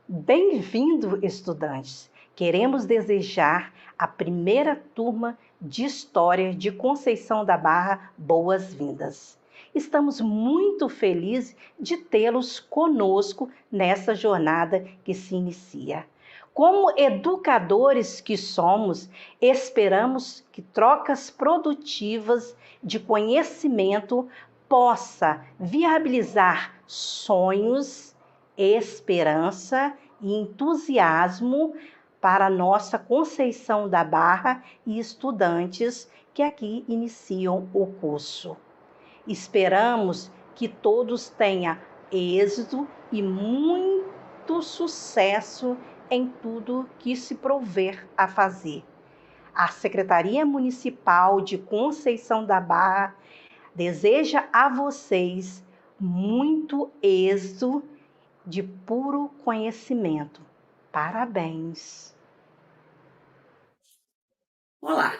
Bem-vindo, estudantes! Queremos desejar à primeira turma de História de Conceição da Barra boas-vindas. Estamos muito felizes de tê-los conosco nessa jornada que se inicia. Como educadores que somos, esperamos que trocas produtivas de conhecimento possa viabilizar sonhos, esperança e entusiasmo para a nossa Conceição da Barra e estudantes que aqui iniciam o curso. Esperamos que todos tenham êxito e muito sucesso em tudo que se prover a fazer. A Secretaria Municipal de Conceição da Barra deseja a vocês muito êxito de puro conhecimento. Parabéns! Olá!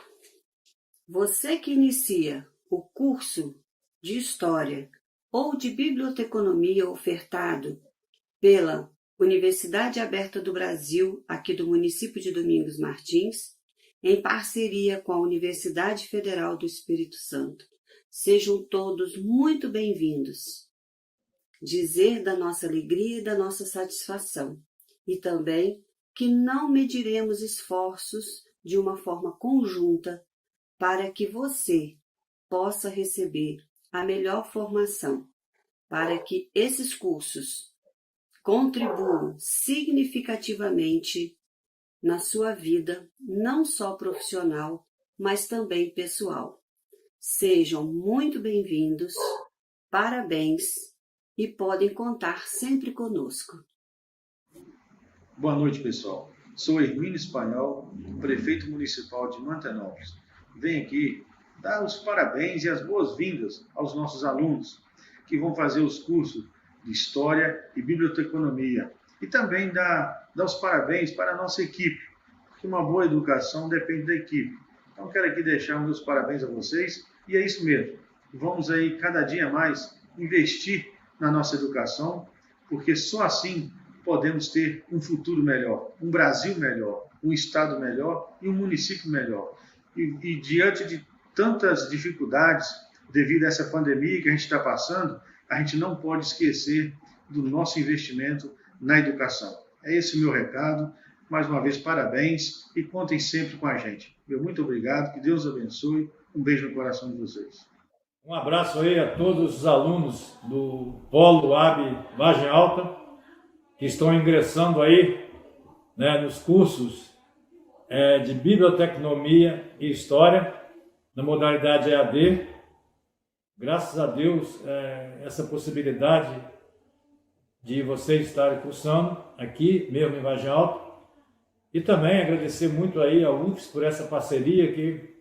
Você que inicia o curso de História ou de Biblioteconomia ofertado pela Universidade Aberta do Brasil, aqui do município de Domingos Martins, em parceria com a Universidade Federal do Espírito Santo. Sejam todos muito bem-vindos. Dizer da nossa alegria e da nossa satisfação, e também que não mediremos esforços de uma forma conjunta para que você possa receber a melhor formação, para que esses cursos contribuam significativamente na sua vida, não só profissional, mas também pessoal. Sejam muito bem-vindos, parabéns e podem contar sempre conosco. Boa noite, pessoal. Sou Hermínio Espanhol, prefeito municipal de Mantenópolis. venho aqui dar os parabéns e as boas-vindas aos nossos alunos que vão fazer os cursos de História e Biblioteconomia. E também dar os parabéns para a nossa equipe, porque uma boa educação depende da equipe. Então, quero aqui deixar meus parabéns a vocês, e é isso mesmo. Vamos aí, cada dia mais, investir na nossa educação, porque só assim podemos ter um futuro melhor, um Brasil melhor, um Estado melhor e um município melhor. E diante de tantas dificuldades, devido a essa pandemia que a gente está passando, a gente não pode esquecer do nosso investimento na educação. É esse o meu recado. Mais uma vez, parabéns e contem sempre com a gente. Meu muito obrigado, que Deus abençoe. Um beijo no coração de vocês. Um abraço aí a todos os alunos do Polo AB Vargem Alta, que estão ingressando aí, né, nos cursos de Biblioteconomia e História, na modalidade EAD. Graças a Deus, essa possibilidade de vocês estarem cursando aqui, mesmo em Vargem Alta. E também agradecer muito aí ao UFES por essa parceria que,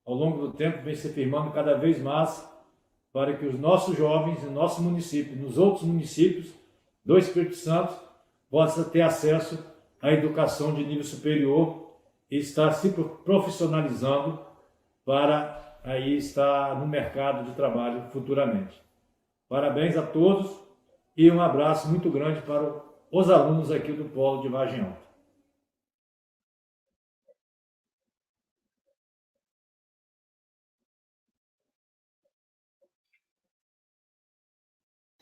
ao longo do tempo, vem se firmando cada vez mais para que os nossos jovens, no nosso município, nos outros municípios do Espírito Santo, possam ter acesso à educação de nível superior e estar se profissionalizando para aí estar no mercado de trabalho futuramente. Parabéns a todos e um abraço muito grande para os alunos aqui do Polo de Vargem Alta.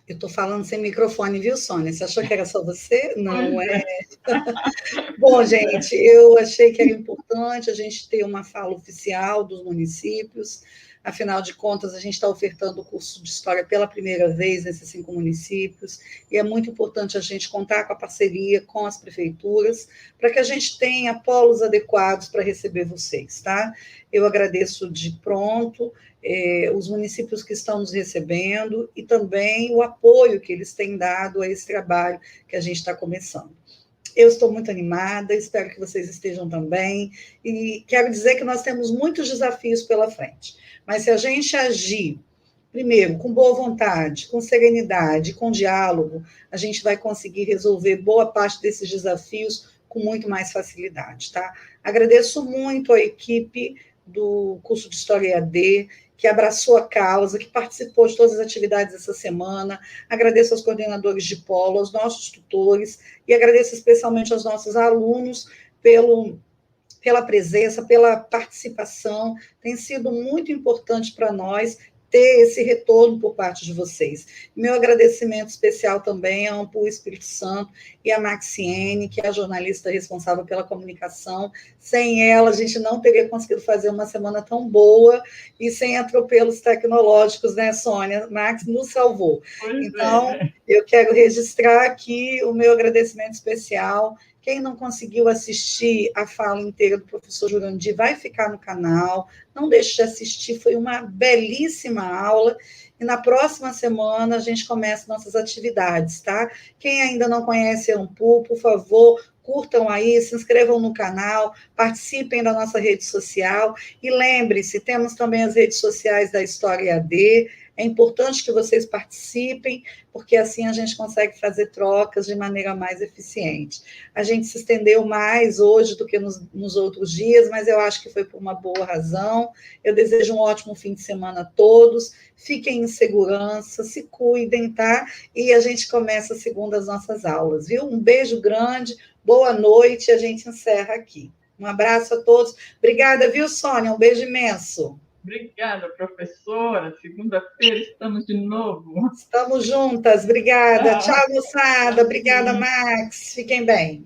Eu estou falando sem microfone, viu, Sônia? Você achou que era só você? Não é. Bom, gente, eu achei que era importante a gente ter uma fala oficial dos municípios. Afinal de contas, a gente está ofertando o curso de História pela primeira vez nesses 5 municípios, e é muito importante a gente contar com a parceria com as prefeituras, para que a gente tenha polos adequados para receber vocês, tá? Eu agradeço de pronto os municípios que estão nos recebendo e também o apoio que eles têm dado a esse trabalho que a gente está começando. Eu estou muito animada, espero que vocês estejam também, e quero dizer que nós temos muitos desafios pela frente, mas se a gente agir, primeiro, com boa vontade, com serenidade, com diálogo, a gente vai conseguir resolver boa parte desses desafios com muito mais facilidade, tá? Agradeço muito a equipe do curso de História EAD, que abraçou a causa, que participou de todas as atividades essa semana. Agradeço aos coordenadores de polo, aos nossos tutores, e agradeço especialmente aos nossos alunos pela presença, pela participação. Tem sido muito importante para nós ter esse retorno por parte de vocês. Meu agradecimento especial também ao Ampul Espírito Santo e à Maxiene, que é a jornalista responsável pela comunicação. Sem ela, a gente não teria conseguido fazer uma semana tão boa e sem atropelos tecnológicos, né, Sônia? Max nos salvou. Então, eu quero registrar aqui o meu agradecimento especial. Quem não conseguiu assistir a fala inteira do professor Jurandir vai ficar no canal, não deixe de assistir, foi uma belíssima aula, e na próxima semana a gente começa nossas atividades, tá? Quem ainda não conhece a Ampul, por favor, curtam aí, se inscrevam no canal, participem da nossa rede social, e lembre-se, temos também as redes sociais da História EAD. É importante que vocês participem, porque assim a gente consegue fazer trocas de maneira mais eficiente. A gente se estendeu mais hoje do que nos outros dias, mas eu acho que foi por uma boa razão. Eu desejo um ótimo fim de semana a todos. Fiquem em segurança, se cuidem, tá? E a gente começa segunda as nossas aulas, viu? Um beijo grande, boa noite, a gente encerra aqui. Um abraço a todos. Obrigada, viu, Sônia? Um beijo imenso. Obrigada, professora. Segunda-feira estamos de novo. Estamos juntas. Obrigada. Tchau, moçada. Obrigada, Max. Fiquem bem.